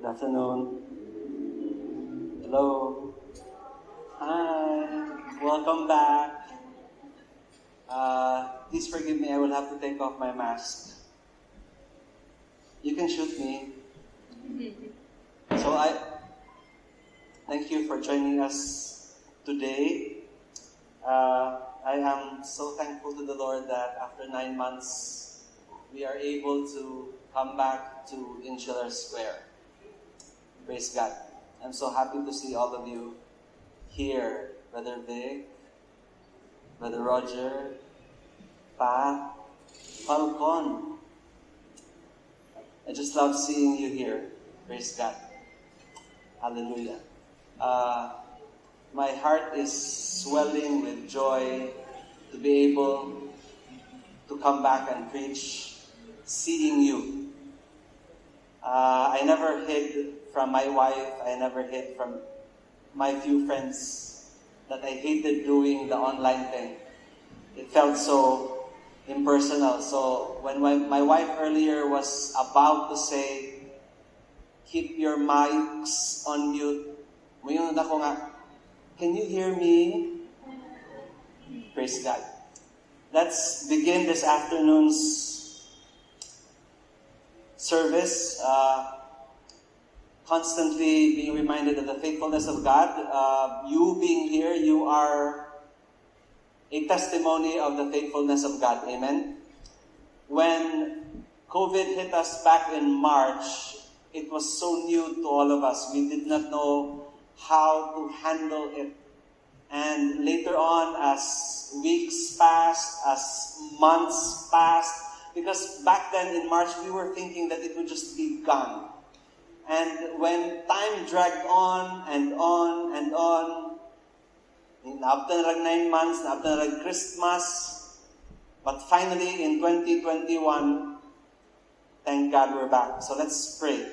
Good afternoon. Hello. Hi. Welcome back. Please forgive me, I will have to take off my mask. You can shoot me. So thank you for joining us today. I am so thankful to the Lord that after 9 months, we are able to come back to Insular Square. Praise God. I'm so happy to see all of you here. Brother Vic, Brother Roger, Pat, Falcon. I just love seeing you here. Praise God. Hallelujah. My heart is swelling with joy to be able to come back and preach, seeing you. I never hid from my wife. I never hid from my few friends that I hated doing the online thing. It felt so impersonal. So when my wife earlier was about to say, keep your mics on mute, mayroon ako nga, can you hear me? Praise God. Let's begin this afternoon's service, constantly being reminded of the faithfulness of God. You being here, you are a testimony of the faithfulness of God. Amen? When COVID hit us back in March, it was so new to all of us. We did not know how to handle it. And later on, as weeks passed, as months passed, because back then in March, we were thinking that it would just be gone. And when time dragged on and on and on, naabot na lang 9 months, naabot na lang Christmas, but finally in 2021, thank God we're back. So let's pray.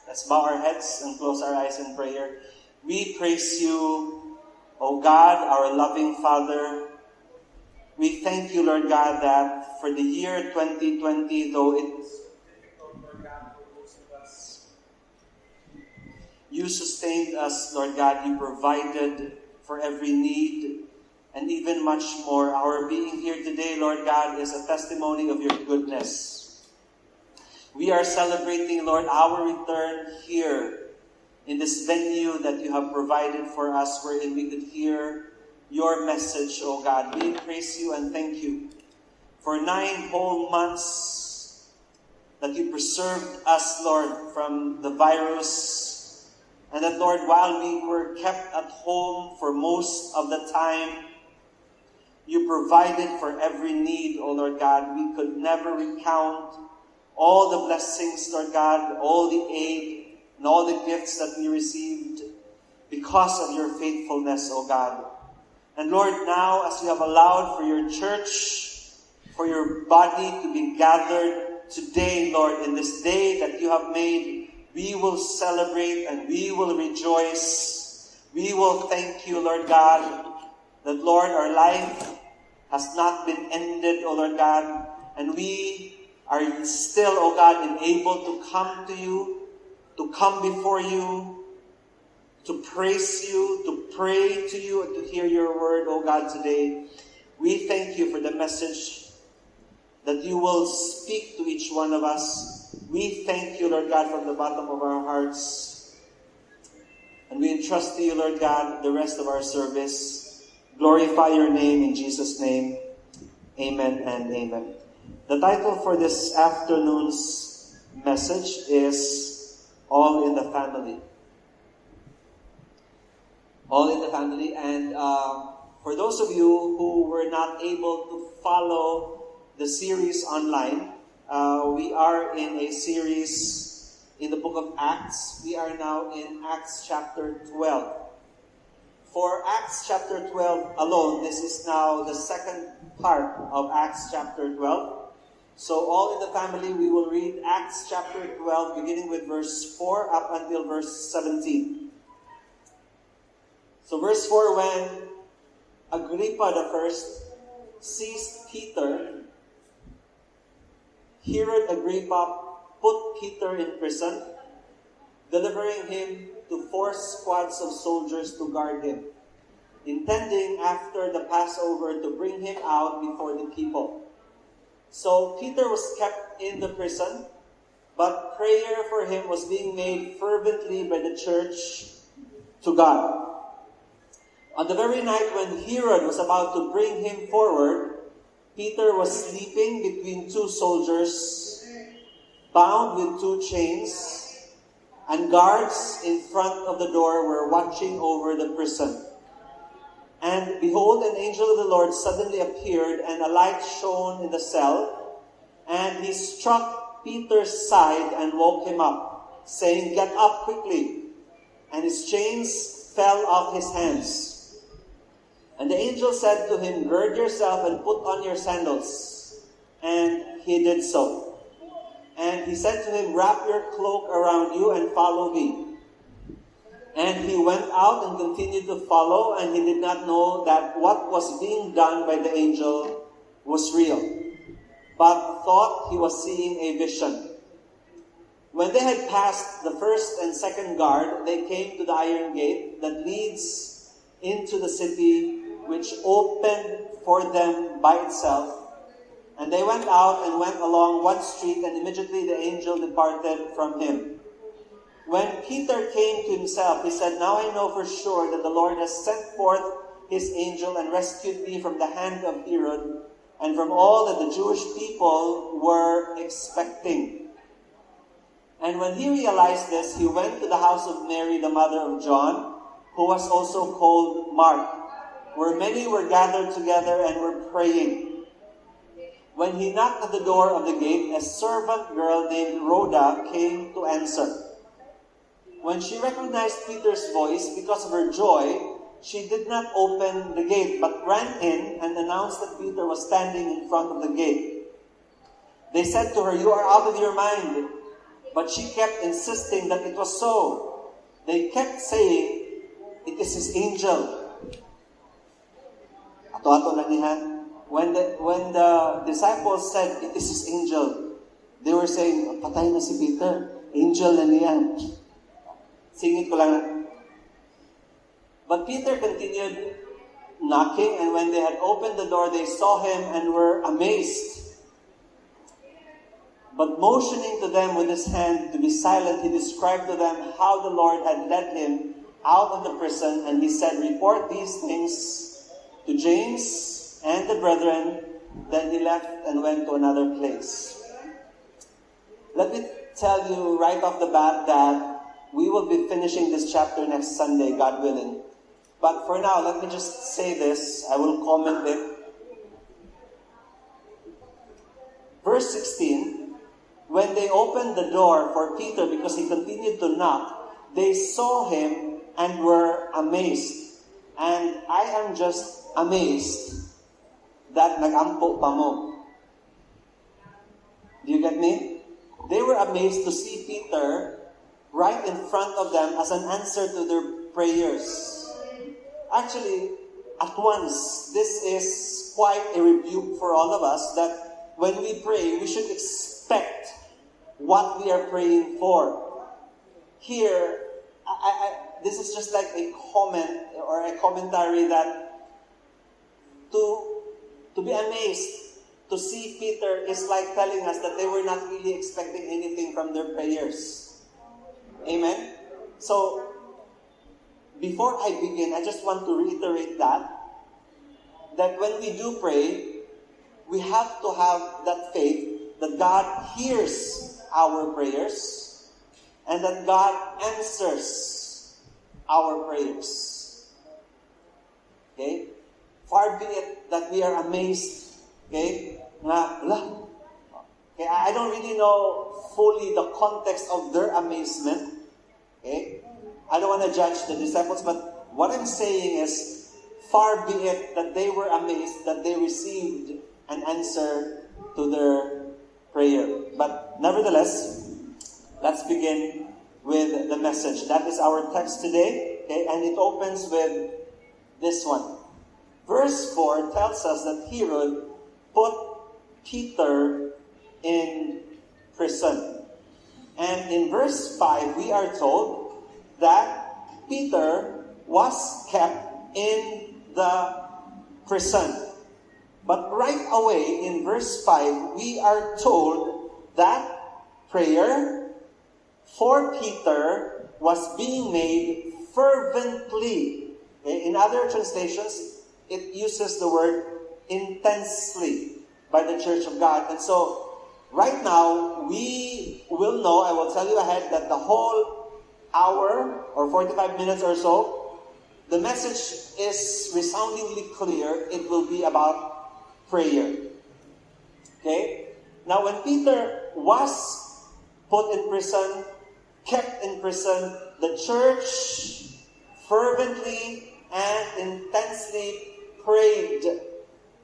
Let's bow our heads and close our eyes in prayer. We praise you, O God, our loving Father. We thank you, Lord God, that for the year 2020, though it was difficult, Lord God, for most of us, you sustained us, Lord God. You provided for every need and even much more. Our being here today, Lord God, is a testimony of your goodness. We are celebrating, Lord, our return here in this venue that you have provided for us, wherein we could hear your message, O God. We praise you and thank you for 9 whole months that you preserved us, Lord, from the virus. And that, Lord, while we were kept at home for most of the time, you provided for every need, O Lord God. We could never recount all the blessings, Lord God, all the aid and all the gifts that we received because of your faithfulness, O God. And Lord, now as you have allowed for your church, for your body to be gathered today, Lord, in this day that you have made, we will celebrate and we will rejoice. We will thank you, Lord God, that, Lord, our life has not been ended, O Lord God, and we are still, O God, enabled to come to you, to come before you, to praise you, to pray to you, and to hear your word, O God, today. We thank you for the message that you will speak to each one of us. We thank you, Lord God, from the bottom of our hearts. And we entrust to you, Lord God, the rest of our service. Glorify your name in Jesus' name. Amen and amen. The title for this afternoon's message is All in the Family. All in the Family. And for those of you who were not able to follow the series online, we are in a series in the book of Acts. We are now in Acts chapter 12. For Acts chapter 12 alone, this is now the second part of Acts chapter 12. So all in the family, we will read Acts chapter 12, beginning with verse 4 up until verse 17. So verse 4, when Agrippa the first seized Peter, Herod Agrippa put Peter in prison. delivering him to 4 squads of soldiers to guard him, intending after the Passover to bring him out before the people. So Peter was kept in the prison, but prayer for him was being made fervently by the church to God. On the very night when Herod was about to bring him forward, Peter was sleeping between 2 soldiers, bound with 2 chains, and guards in front of the door were watching over the prison. And behold, an angel of the Lord suddenly appeared, and a light shone in the cell, and he struck Peter's side and woke him up, saying, "Get up quickly." And his chains fell off his hands. And the angel said to him, "Gird yourself and put on your sandals." And he did so. And he said to him, "Wrap your cloak around you and follow me." And he went out and continued to follow, and he did not know that what was being done by the angel was real, but thought he was seeing a vision. When they had passed the first and second guard, they came to the iron gate that leads into the city, which opened for them by itself. And they went out and went along one street, and immediately the angel departed from him. When Peter came to himself, he said, "Now I know for sure that the Lord has sent forth his angel and rescued me from the hand of Herod and from all that the Jewish people were expecting." And when he realized this, he went to the house of Mary, the mother of John, who was also called Mark, where many were gathered together and were praying. When he knocked at the door of the gate, a servant girl named Rhoda came to answer. When she recognized Peter's voice, because of her joy, she did not open the gate, but ran in and announced that Peter was standing in front of the gate. They said to her, "You are out of your mind." But she kept insisting that it was so. They kept saying, "It is his angel." Ato-ato lang niya. When the disciples said, "It is his angel," they were saying, "Patay na si Peter. Angel na niya." Singit ko lang. But Peter continued knocking, and when they had opened the door, they saw him and were amazed. But motioning to them with his hand to be silent, he described to them how the Lord had led him out of the prison, and he said, "Report these things to James and the brethren." Then he left and went to another place. Let me tell you right off the bat that we will be finishing this chapter next Sunday, God willing. But for now, let me just say this. I will comment it. Verse 16, when they opened the door for Peter because he continued to knock, they saw him and were amazed. And I am just amazed that nag-ampo pa mo. Do you get me? They were amazed to see Peter right in front of them as an answer to their prayers. Actually, at once, this is quite a rebuke for all of us that when we pray, we should expect what we are praying for. Here, this is just like a comment or a commentary that to be amazed to see Peter is like telling us that they were not really expecting anything from their prayers. Amen? So, before I begin, I just want to reiterate that when we do pray, we have to have that faith that God hears our prayers and that God answers our prayers. Okay? Far be it that we are amazed. Okay? Okay, I don't really know fully the context of their amazement. Okay? I don't want to judge the disciples, but what I'm saying is, far be it that they were amazed that they received an answer to their prayer. But nevertheless, let's begin with the message. That is our text today, okay? And it opens with this one. Verse 4 tells us that Herod put Peter in prison. And in verse 5, we are told that Peter was kept in the prison. But right away in verse 5, we are told that prayer for Peter was being made fervently. Okay? In other translations, it uses the word intensely by the Church of God. And so, right now, we will know, I will tell you ahead, that the whole hour or 45 minutes or so, the message is resoundingly clear. It will be about prayer. Okay? Now, when Peter was put in prison, kept in prison, the church fervently and intensely prayed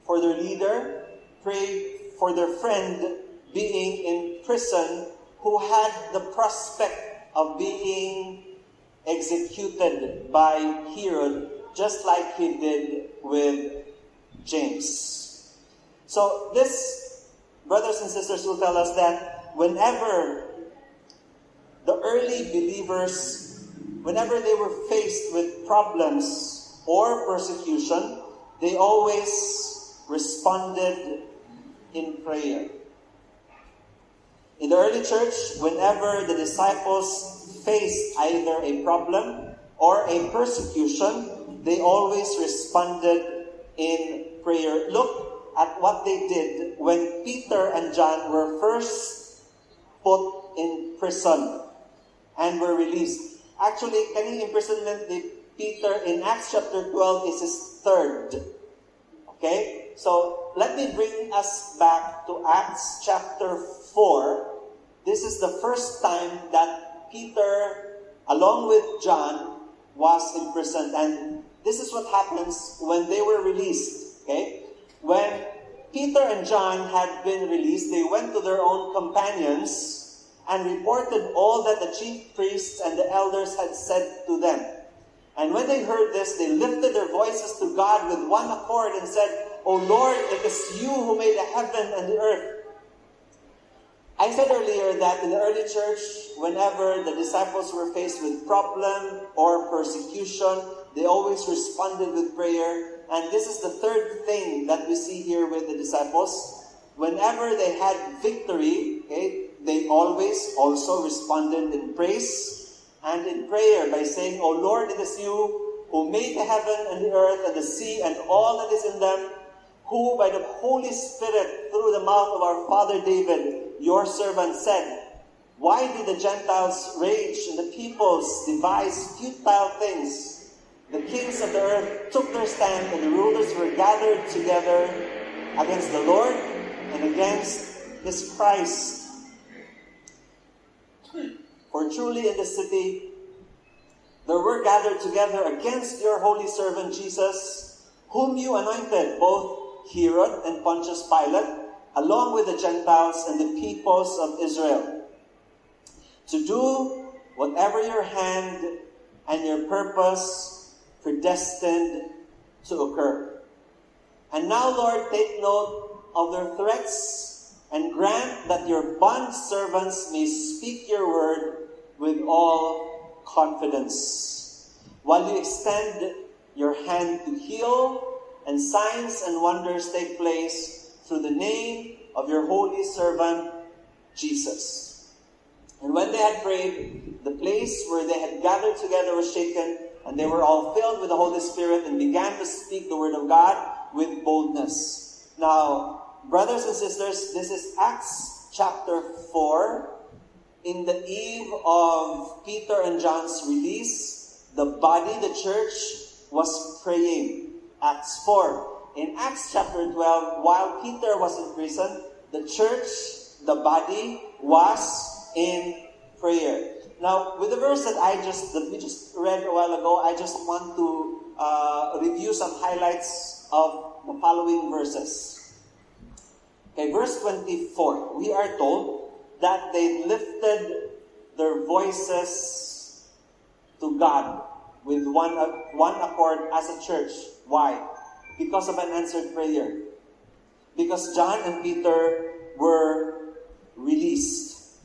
for their leader, prayed for their friend being in prison, who had the prospect of being executed by Herod, just like he did with James. So this, brothers and sisters, will tell us that whenever the early believers, whenever they were faced with problems or persecution, they always responded in prayer. In the early church, whenever the disciples faced either a problem or a persecution, they always responded in prayer. Look at what they did when Peter and John were first put in prison and were released. Actually, any imprisonment with Peter in Acts chapter 12 is his third. Okay? So, let me bring us back to Acts chapter 4. This is the first time that Peter, along with John, was imprisoned. And this is what happens when they were released. Okay? When Peter and John had been released, they went to their own companions and reported all that the chief priests and the elders had said to them. And when they heard this, they lifted their voices to God with one accord and said, O Lord, it is you who made the heaven and the earth. I said earlier that in the early church, whenever the disciples were faced with problem or persecution, they always responded with prayer. And this is the third thing that we see here with the disciples. Whenever they had victory, okay, they always also responded in praise and in prayer by saying, O Lord, it is you who made the heaven and the earth and the sea and all that is in them, who by the Holy Spirit through the mouth of our father David, your servant, said, why do the Gentiles rage and the peoples devise futile things? The kings of the earth took their stand and the rulers were gathered together against the Lord and against his Christ. For truly in the city there were gathered together against your holy servant Jesus, whom you anointed, both Herod and Pontius Pilate, along with the Gentiles and the peoples of Israel, to do whatever your hand and your purpose predestined to occur. And now, Lord, take note of their threats and grant that your bond servants may speak your word with all confidence, while you extend your hand to heal, and signs and wonders take place through the name of your holy servant, Jesus. And when they had prayed, the place where they had gathered together was shaken, and they were all filled with the Holy Spirit and began to speak the word of God with boldness. Now, brothers and sisters, this is Acts chapter 4. In the eve of Peter and John's release, the body, the church, was praying. Acts 4. In Acts chapter 12, while Peter was in prison, the church, the body, was in prayer. Now, with the verse that we just read a while ago, I just want to review some highlights of the following verses. Okay, verse 24. We are told that they lifted their voices to God with one accord as a church. Why? Because of an answered prayer. Because John and Peter were released.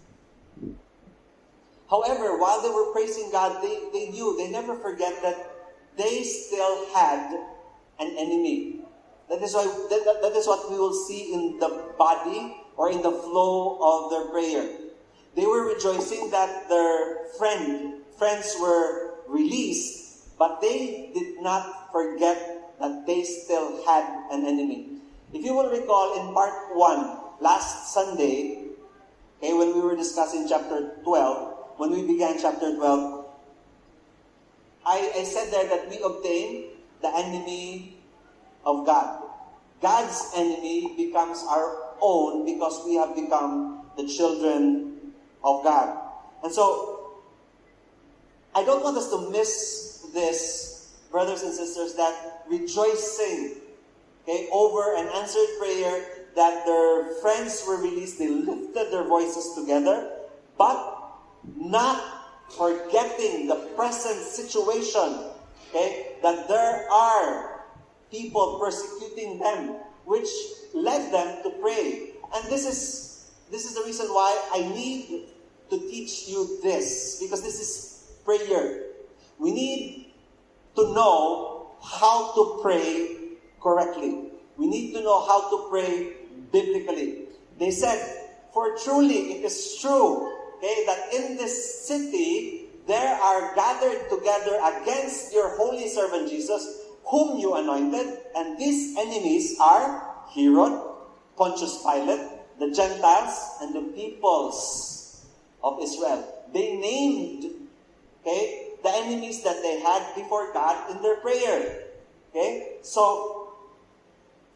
However, while they were praising God, they knew, they never forget that they still had an enemy. That is why that is what we will see in the body or in the flow of their prayer. They were rejoicing that their friends were released, but they did not forget that they still had an enemy. If you will recall in part 1, last Sunday, okay, when we were discussing chapter 12, when we began chapter 12, I said there that we obtain the enemy of God. God's enemy becomes our own because we have become the children of God. And so, I don't want us to miss this, brothers and sisters, that rejoicing, okay, over an answered prayer, that their friends were released, they lifted their voices together, but not forgetting the present situation, okay, that there are people persecuting them, which led them to pray. And this is the reason why I need to teach you this, because this is prayer. We need to know how to pray correctly. We need to know how to pray biblically. They said, "For truly it is true, okay, that in this city there are gathered together against your holy servant Jesus, whom you anointed, and these enemies are Herod, Pontius Pilate, the Gentiles, and the peoples of Israel." They named, okay, the enemies that they had before God in their prayer. Okay? So,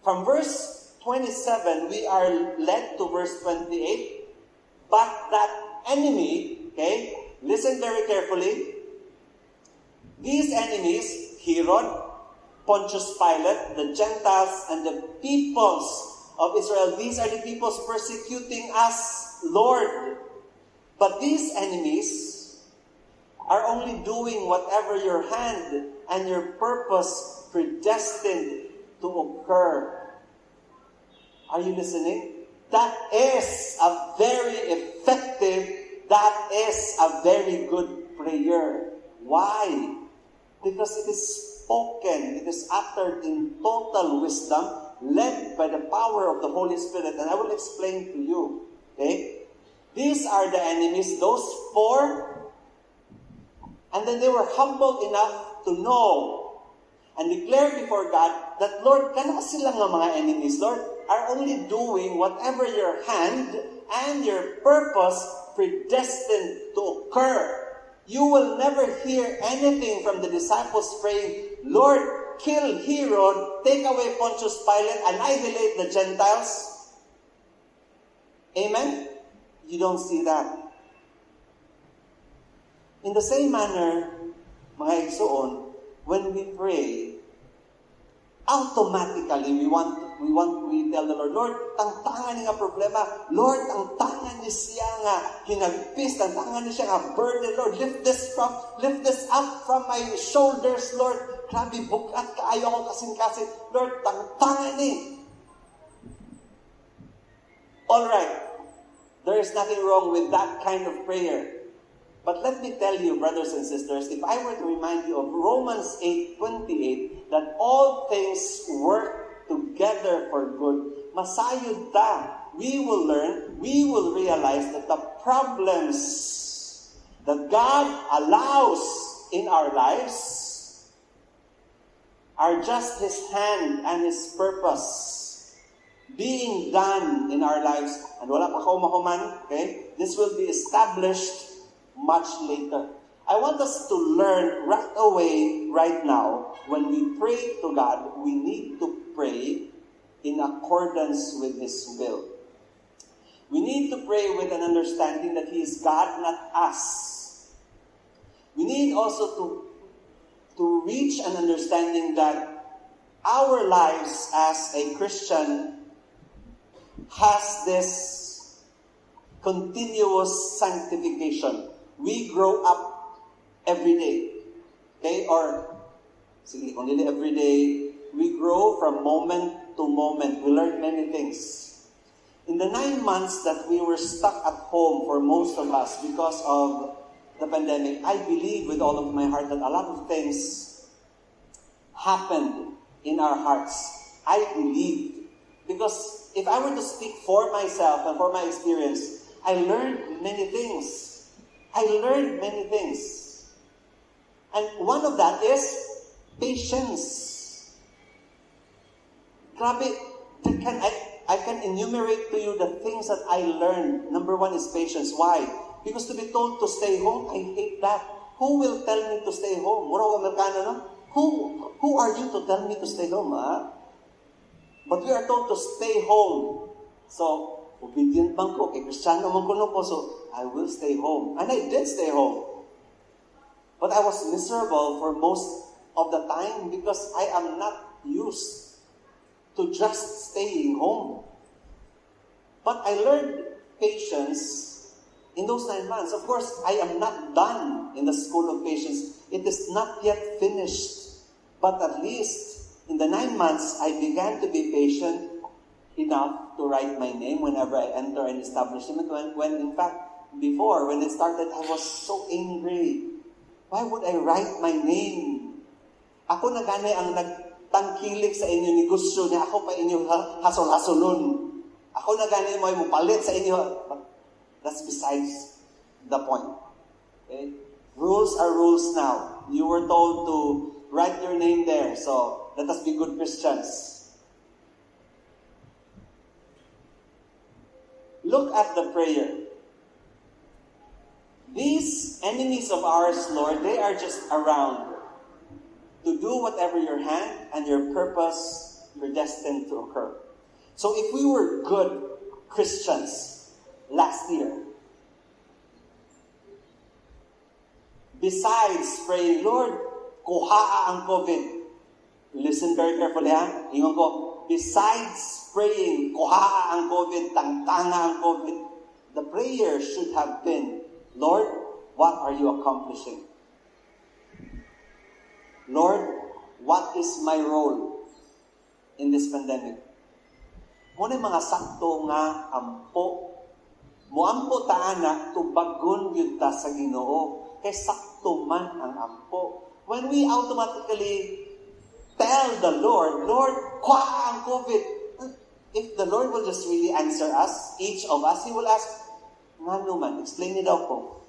from verse 27, we are led to verse 28. But that enemy, okay, listen very carefully. These enemies, Herod, Pontius Pilate, the Gentiles, and the peoples of Israel, these are the peoples persecuting us, Lord. But these enemies are only doing whatever your hand and your purpose predestined to occur. Are you listening? That is a very effective, that is a very good prayer. Why? Because it is spoken, it is uttered in total wisdom, led by the power of the Holy Spirit. And I will explain to you. Okay? These are the enemies, those four. And then they were humble enough to know and declare before God that, Lord, kana sila nga mga enemies, Lord, are only doing whatever your hand and your purpose predestined to occur. You will never hear anything from the disciples praying, Lord, kill Herod, take away Pontius Pilate, annihilate the Gentiles. Amen? You don't see that. In the same manner, mga igsoon, when we pray, automatically we tell the Lord, Lord, tangtangan niya nga problema. Lord, tangtangan niya siya nga hinagpis, tangtangan niya siya nga burden. Lord, lift this up from my shoulders, Lord. Grabe, bukat kaayo ako kasing-kasing. Lord, tangtangan niya. All right. There is nothing wrong with that kind of prayer. But let me tell you, brothers and sisters, if I were to remind you of Romans 8:28, that all things work together for good, masayod ta. We will learn, we will realize that the problems that God allows in our lives are just His hand and His purpose being done in our lives. And wala pa kaumahuman, okay? This will be established much later. I want us to learn right away, right now, when we pray to God, we need to pray in accordance with His will. We need to pray with an understanding that He is God, not us. We need also to reach an understanding that our lives as a Christian has this continuous sanctification. We grow up every day. Okay? Or, sige, kung hindi every day, we grow from moment to moment. We learn many things. In the 9 months that we were stuck at home for most of us because of the pandemic, I believe with all of my heart that a lot of things happened in our hearts. I believed. Because if I were to speak for myself and for my experience, I learned many things. And one of that is patience. Grabe, I can enumerate to you the things that I learned. Number one is patience. Why? Because to be told to stay home, I hate that. Who will tell me to stay home? Mura Amerikano, no? Who are you to tell me to stay home, ha? But we are told to stay home. So, obedient bang ko? Kay Kristiyano man ko no po, so I will stay home. And I did stay home. But I was miserable for most of the time because I am not used to just staying home. But I learned patience in those 9 months. Of course, I am not done in the school of patience. It is not yet finished. But at least in the 9 months, I began to be patient enough to write my name whenever I enter an establishment. When in fact, before, when it started, I was so angry. Why would I write my name? Ako na gani ang nagtangkilik sa inyo ni gusto niya. Ako pa inyo hasol-hasolon. Ako na gani mo palit sa inyo. But that's besides the point. Okay? Rules are rules now. You were told to write your name there. So, let us be good Christians. Look at the prayer. These enemies of ours, Lord, they are just around to do whatever your hand and your purpose were destined to occur. So if we were good Christians last year, besides praying, Lord, kuhaa ang COVID. Listen very carefully, ha? Ingon ko, besides praying, kuhaa ang COVID, tangtanga ang COVID, the prayer should have been, Lord, what are you accomplishing? Lord, what is my role in this pandemic? Muna mga sakto nga ampo. Muampo taana, tubagon yun ta sa Ginoo. Kay sakto man ang ampo. When we automatically tell the Lord, Lord, kwa ang COVID. If the Lord will just really answer us, each of us, He will ask, nga naman, explain it daw po.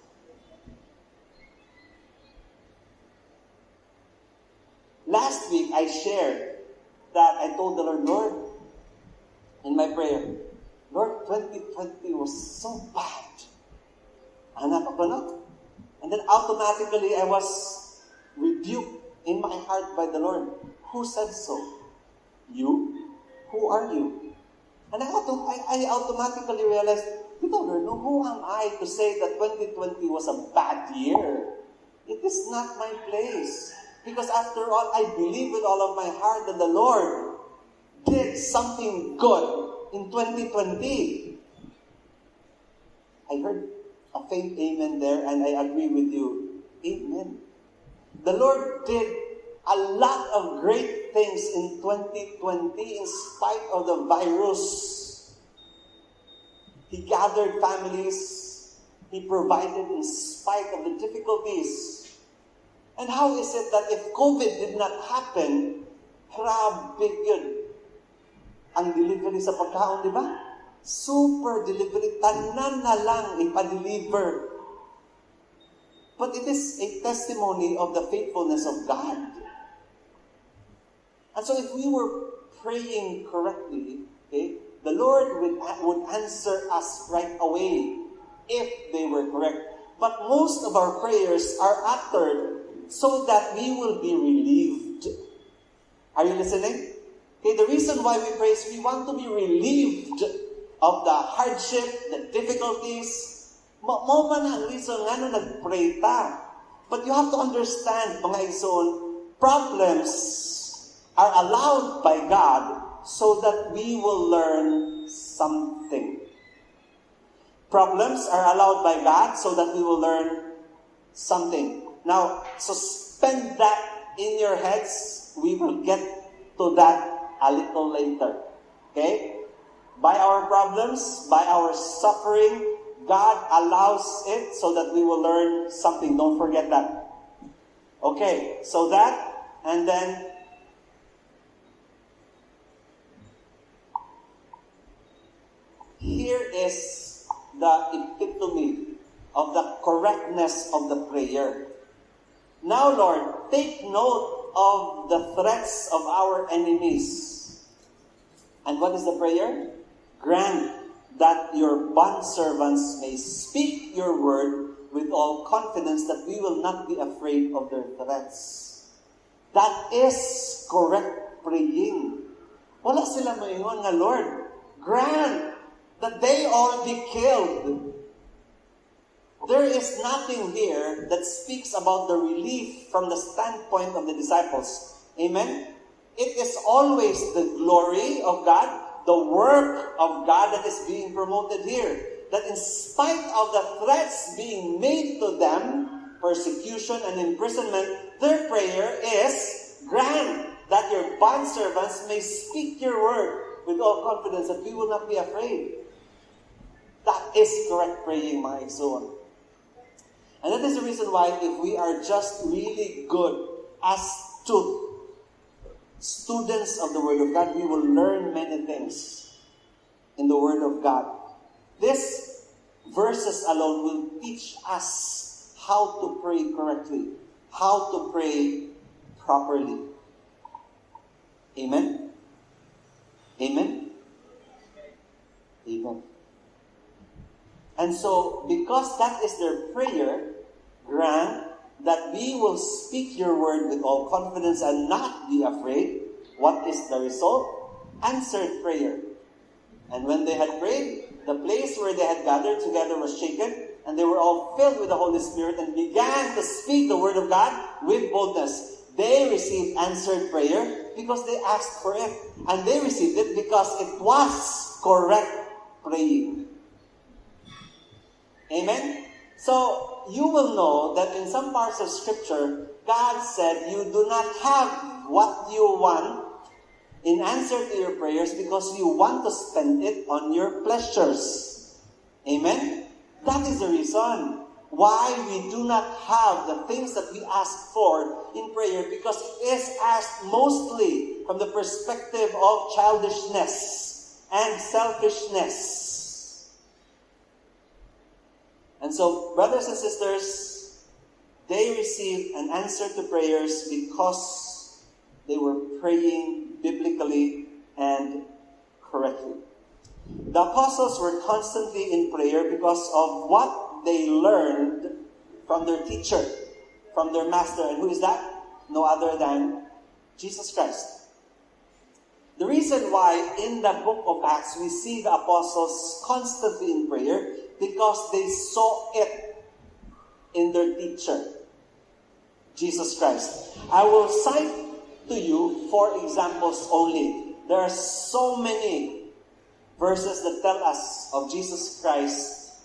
Last week, I shared that I told the Lord, Lord, in my prayer, Lord, 2020 was so bad. Anak ako na. And then automatically, I was rebuked in my heart by the Lord. Who said so? You? Who are you? And I automatically realized, Lord, no, who am I to say that 2020 was a bad year? It is not my place. Because after all, I believe with all of my heart that the Lord did something good in 2020. I heard a faint amen there, and I agree with you. Amen. The Lord did a lot of great things in 2020 in spite of the virus. He gathered families. He provided in spite of the difficulties. And how is it that if COVID did not happen, grabe yun. Ang delivery sa pagkaon, di ba? Super delivery. Tanan na lang ipa-deliver. But it is a testimony of the faithfulness of God. And so if we were praying correctly, okay, the Lord would answer us right away if they were correct. But most of our prayers are uttered so that we will be relieved. Are you listening? Okay, the reason why we pray is we want to be relieved of the hardship, the difficulties. Mo man ang reason nga nung nag-pray ta. But you have to understand, mga igsoon, problems are allowed by God so that we will learn something. Problems are allowed by God so that we will learn something. Now, suspend that in your heads. We will get to that a little later. Okay? By our problems, by our suffering, God allows it so that we will learn something. Don't forget that. Okay, so that, and then here is the epitome of the correctness of the prayer. Now, Lord, take note of the threats of our enemies. And what is the prayer? Grant that your bondservants may speak your word with all confidence, that we will not be afraid of their threats. That is correct praying. Wala sila maingon nga, Lord, grant that they all be killed. There is nothing here that speaks about the relief from the standpoint of the disciples. Amen? It is always the glory of God, the work of God that is being promoted here. That in spite of the threats being made to them, persecution and imprisonment, their prayer is, grant that your bondservants may speak your word with all confidence, that we will not be afraid. That is correct praying, mga igsoon. And that is the reason why if we are just really good as students of the Word of God, we will learn many things in the Word of God. These verses alone will teach us how to pray correctly, how to pray properly. Amen? Amen? Amen. And so, because that is their prayer, grant that we will speak your word with all confidence and not be afraid. What is the result? Answered prayer. And when they had prayed, the place where they had gathered together was shaken, and they were all filled with the Holy Spirit and began to speak the word of God with boldness. They received answered prayer because they asked for it. And they received it because it was correct praying. Amen? So, you will know that in some parts of Scripture, God said you do not have what you want in answer to your prayers because you want to spend it on your pleasures. Amen? That is the reason why we do not have the things that we ask for in prayer, because it is asked mostly from the perspective of childishness and selfishness. And so, brothers and sisters, they received an answer to prayers because they were praying biblically and correctly. The apostles were constantly in prayer because of what they learned from their teacher, from their master. And who is that? No other than Jesus Christ. The reason why in the book of Acts we see the apostles constantly in prayer, because they saw it in their teacher, Jesus Christ. I will cite to you 4 examples only. There are so many verses that tell us of Jesus Christ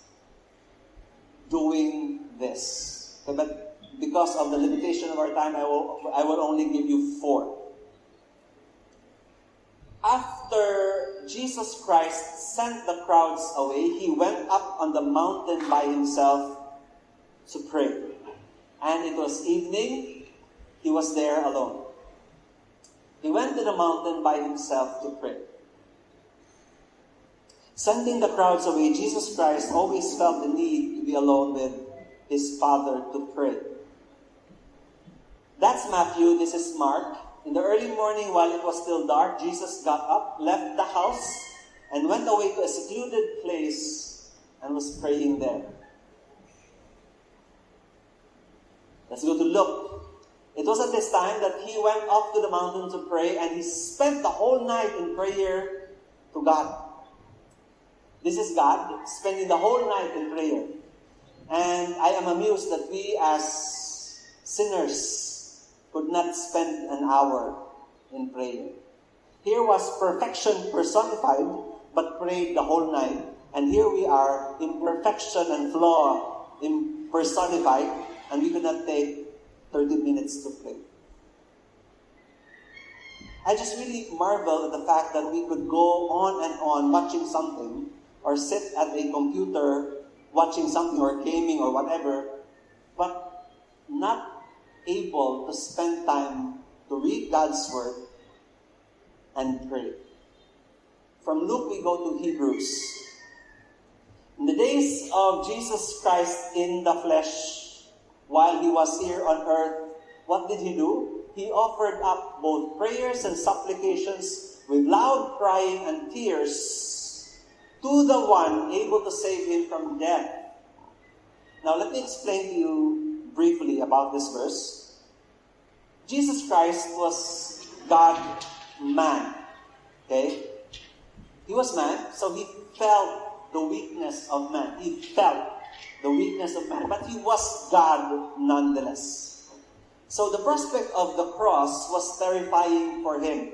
doing this. Okay, but because of the limitation of our time, I will only give you 4. After Jesus Christ sent the crowds away, he went up on the mountain by himself to pray. And it was evening, he was there alone. He went to the mountain by himself to pray. Sending the crowds away, Jesus Christ always felt the need to be alone with his Father to pray. That's Matthew, this is Mark. In the early morning, while it was still dark, Jesus got up, left the house, and went away to a secluded place and was praying there. Let's go to Luke. It was at this time that he went up to the mountain to pray, and he spent the whole night in prayer to God. This is God spending the whole night in prayer. And I am amused that we as sinners could not spend an hour in prayer. Here was perfection personified, but prayed the whole night. And here we are, imperfection and flaw personified, and we could not take 30 minutes to pray. I just really marvel at the fact that we could go on and on watching something, or sit at a computer watching something or gaming or whatever, but not able to spend time to read God's Word and pray. From Luke, we go to Hebrews. In the days of Jesus Christ in the flesh, while He was here on earth, what did He do? He offered up both prayers and supplications with loud crying and tears to the one able to save Him from death. Now, let me explain to you briefly about this verse. Jesus Christ was God-man. Okay? He was man, so He felt the weakness of man. He felt the weakness of man, but He was God nonetheless. So the prospect of the cross was terrifying for Him.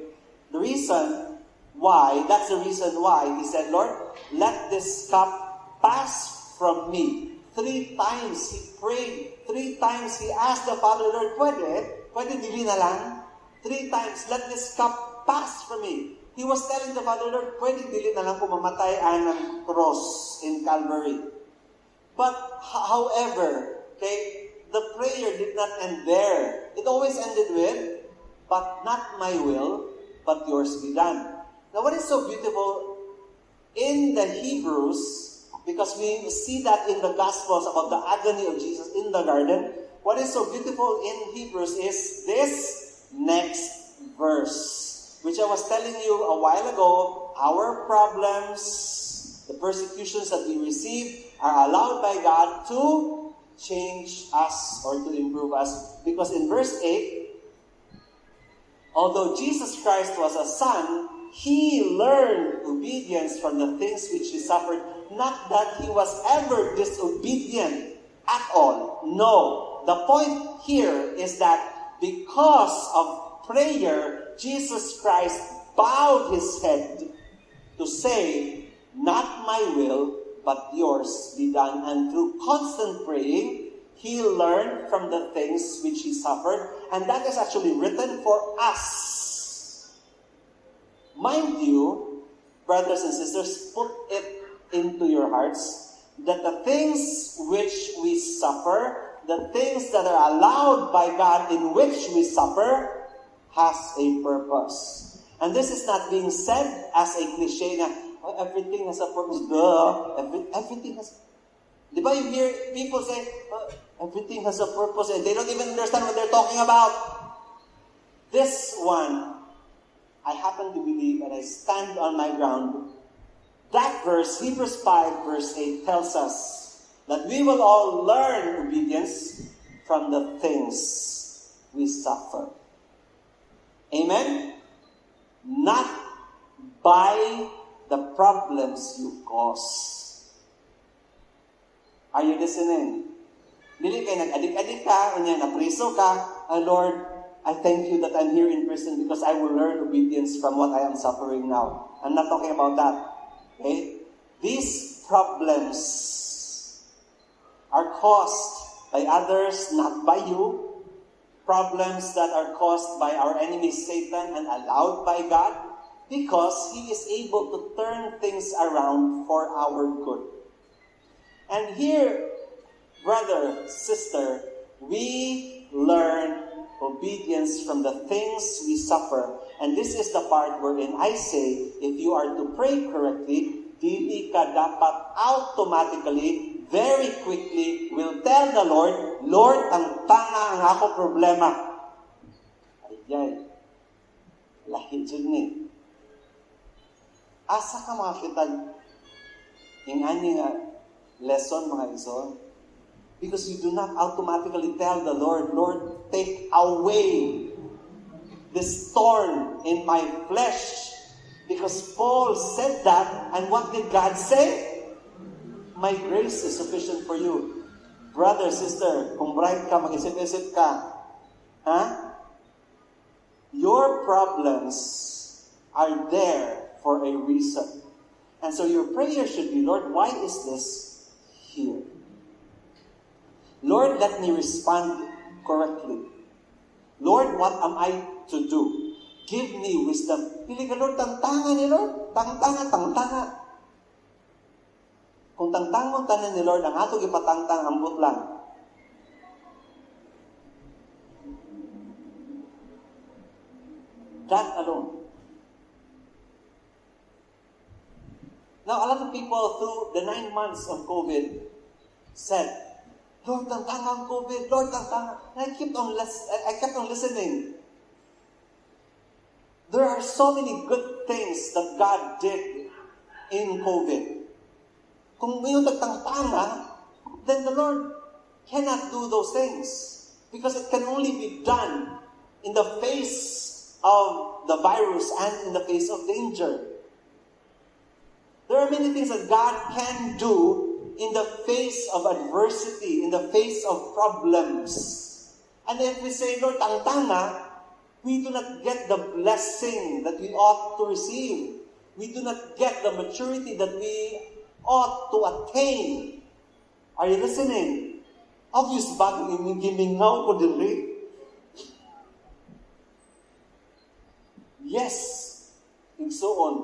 The reason why, that's the reason why He said, Lord, let this cup pass from me. 3 times He prayed. 3 times He asked the Father, Lord, pwede dili na lang? 3 times, let this cup pass from me. He was telling the Father, Lord, pwede dili na lang kung mamatay ang cross in Calvary. But, however, okay, the prayer did not end there. It always ended with, but not my will, but yours be done. Now, what is so beautiful in the Hebrews, because we see that in the Gospels about the agony of Jesus in the garden, what is so beautiful in Hebrews is this next verse, which I was telling you a while ago. Our problems, the persecutions that we receive, are allowed by God to change us or to improve us. Because in verse 8, although Jesus Christ was a son, He learned obedience from the things which He suffered. Not that He was ever disobedient at all. No. The point here is that because of prayer, Jesus Christ bowed His head to say, not my will, but yours be done. And through constant praying, He learned from the things which He suffered. And that is actually written for us. Mind you, brothers and sisters, put it into your hearts that the things which we suffer, the things that are allowed by God in which we suffer, has a purpose. And this is not being said as a cliche na, oh, everything has a purpose. Duh. Everything has... Diba you hear people say, oh, everything has a purpose, and they don't even understand what they're talking about. This one, I happen to believe, and I stand on my ground. That verse, Hebrews 5, verse 8, tells us that we will all learn obedience from the things we suffer. Amen? Not by the problems you cause. Are you listening? Dili kay nag-adik-adik ka, unya na-priso ka, Lord, I thank you that I'm here in prison because I will learn obedience from what I am suffering now. I'm not talking about that. Okay? These problems are caused by others, not by you. Problems that are caused by our enemy Satan and allowed by God because He is able to turn things around for our good. And here, brother, sister, we learn obedience from the things we suffer. And this is the part wherein I say, if you are to pray correctly, dili ka dapat automatically, very quickly, will tell the Lord, Lord, ang tanga ang ako problema. Ayay, lahit yun ni. Asa ka mga kitag, ingani nga lesson mga ison? Because you do not automatically tell the Lord, Lord, take away this thorn in my flesh. Because Paul said that, and what did God say? My grace is sufficient for you. Brother, sister, kung bright ka, mag-isip-isip ka. Huh? Your problems are there for a reason. And so your prayer should be, Lord, why is this here? Lord, let me respond correctly. Lord, what am I to do? Give me wisdom. Pili ka, Lord, tangtanga ni Lord. Tangtanga. Kung tangtangon tanan ni Lord ang ato gipatangtang ambot lang. That alone. Now, a lot of people through the 9 months of COVID said, Lord, tangtangan COVID, Lord, tangtangan. And I kept on listening. There are so many good things that God did in COVID. Kung may tagtangtanga, then the Lord cannot do those things. Because it can only be done in the face of the virus and in the face of danger. There are many things that God can do in the face of adversity, in the face of problems. And if we say, Lord, tangtanga, we do not get the blessing that we ought to receive. We do not get the maturity that we ought to attain. Are you listening? Obvious ba gimingaw ko diri? Yes, and so on.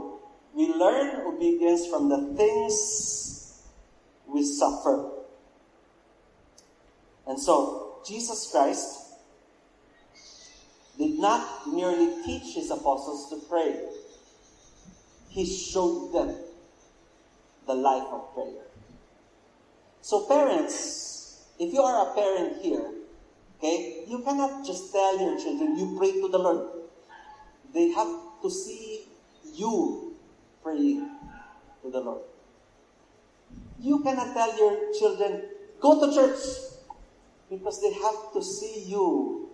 We learn obedience from the things we suffer. And so, Jesus Christ did not merely teach his apostles to pray. He showed them the life of prayer. So parents, if you are a parent here, okay, you cannot just tell your children, you pray to the Lord. They have to see you praying to the Lord. You cannot tell your children, go to church, because they have to see you,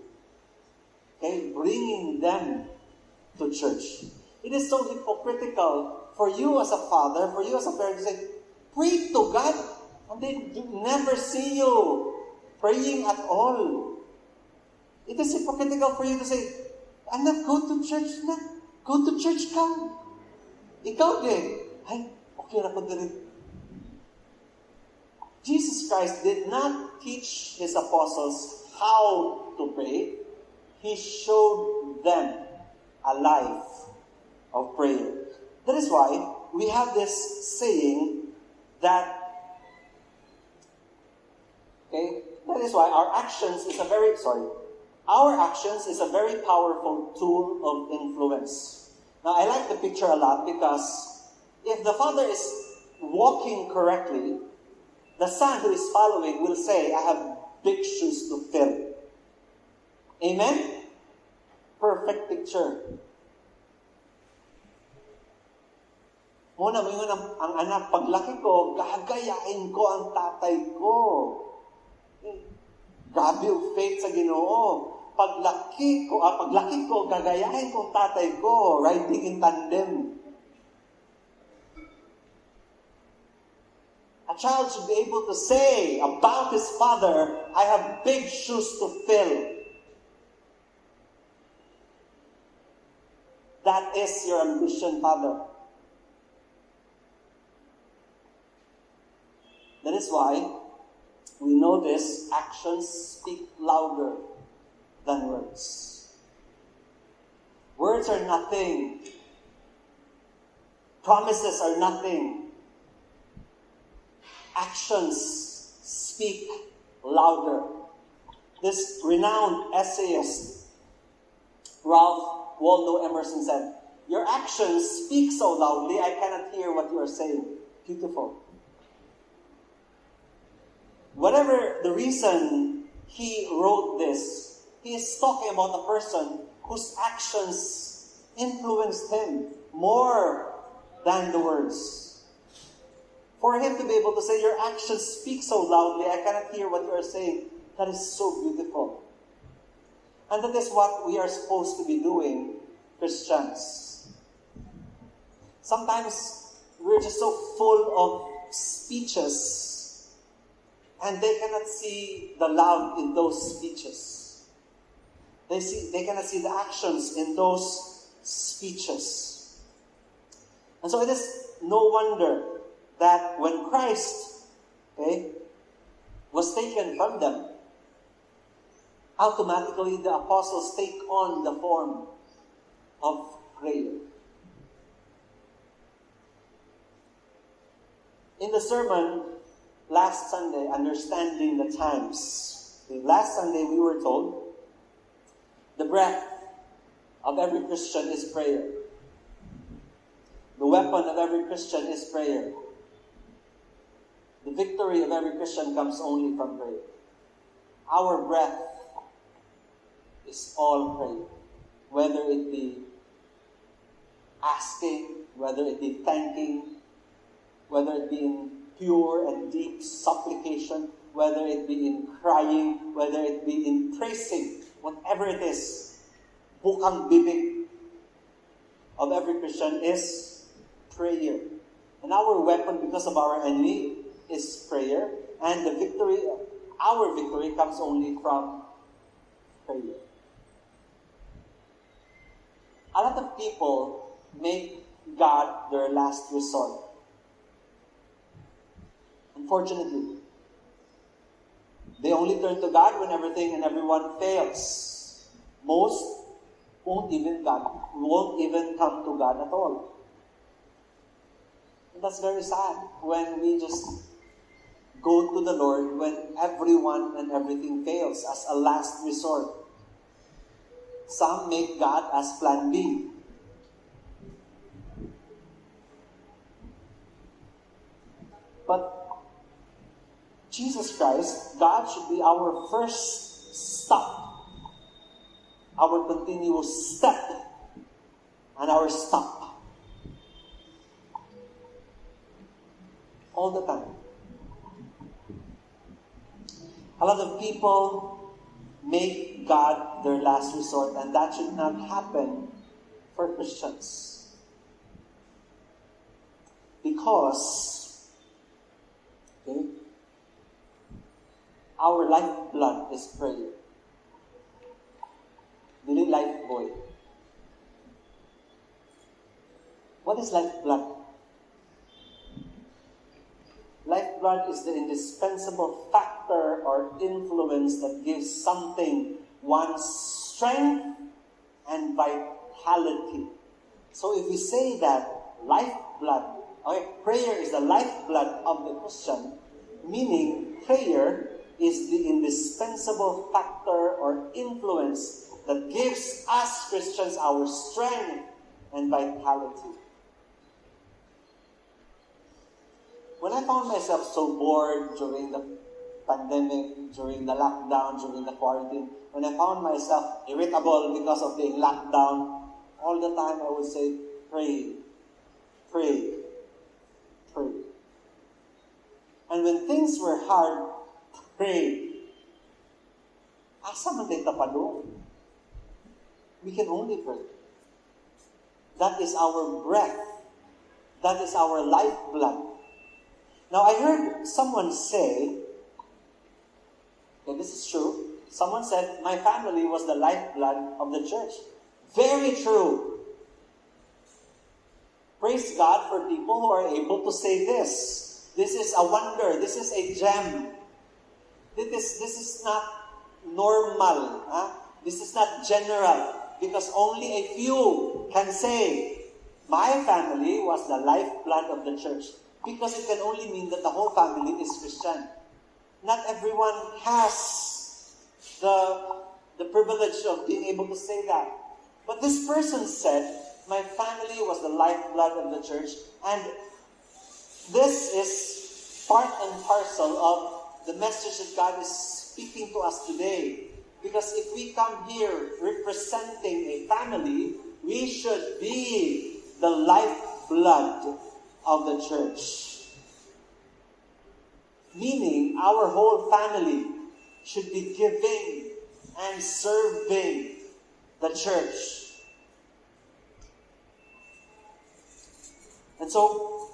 okay, bringing them to church. It is so hypocritical for you as a father, for you as a parent to say, pray to God, and they never see you praying at all. It is hypocritical for you to say, anak, go to church na. Go to church ka. Ikaw din. Ay, okay na ko din. Jesus Christ did not teach his apostles how to pray. He showed them a life of prayer. That is why we have this saying that, okay, that is why our actions is a very powerful tool of influence. Now, I like the picture a lot because if the father is walking correctly, the son who is following will say, I have big shoes to fill. Amen? Perfect picture. Muna, ang anak, paglaki ko, gagayain ko ang tatay ko. Grabe yung faith sa Ginoo. Paglaki ko, gagayahin ko ang tatay ko, riding in tandem. A child should be able to say about his father, I have big shoes to fill. That is your ambition, father. That is why we know this, actions speak louder than words. Words are nothing. Promises are nothing. Actions speak louder. This renowned essayist, Ralph Waldo Emerson, said, your actions speak so loudly, I cannot hear what you are saying. Beautiful. Whatever the reason he wrote this, he is talking about a person whose actions influenced him more than the words. For him to be able to say, your actions speak so loudly, I cannot hear what you are saying, that is so beautiful. And that is what we are supposed to be doing, Christians. Sometimes we're just so full of speeches, and they cannot see the love in those speeches. They cannot see the actions in those speeches. And so it is no wonder that when Christ, was taken from them, automatically the apostles take on the form of prayer. In the sermon last Sunday, understanding the times. Okay, last Sunday we were told the breath of every Christian is prayer. The weapon of every Christian is prayer. The victory of every Christian comes only from prayer. Our breath is all prayer. Whether it be asking, whether it be thanking, whether it be in pure and deep supplication, whether it be in crying, whether it be in praising, whatever it is, bukang bibig of every Christian is prayer. And our weapon, because of our enemy, is prayer. And the victory, our victory, comes only from prayer. A lot of people make God their last resort. Unfortunately, they only turn to God when everything and everyone fails. Most won't even come to God at all. And that's very sad when we just go to the Lord when everyone and everything fails as a last resort. Some make God as plan B. But Jesus Christ, God should be our first stop, our continuous step, and our stop. All the time. A lot of people make God their last resort, and that should not happen for Christians. Because, okay, our lifeblood is prayer. Dili life boy. What is lifeblood? Lifeblood is the indispensable factor or influence that gives something one's strength and vitality. So if we say that lifeblood, okay, prayer is the lifeblood of the Christian, meaning prayer is the indispensable factor or influence that gives us Christians our strength and vitality. When I found myself so bored during the pandemic, during the lockdown, during the quarantine, when I found myself irritable because of being locked down, all the time I would say, pray, pray, pray. And when things were hard, pray. Asa man tayo tapadong? We can only pray. That is our breath. That is our lifeblood. Now, I heard someone say, and this is true, someone said, my family was the lifeblood of the church. Very true. Praise God for people who are able to say this. This is a wonder. This is a gem. This is not normal. This is not general. Because only a few can say, my family was the lifeblood of the church. Because it can only mean that the whole family is Christian. Not everyone has the privilege of being able to say that. But this person said, my family was the lifeblood of the church. And this is part and parcel of the message that God is speaking to us today. Because if we come here representing a family, we should be the lifeblood of the church. Meaning, our whole family should be giving and serving the church. And so,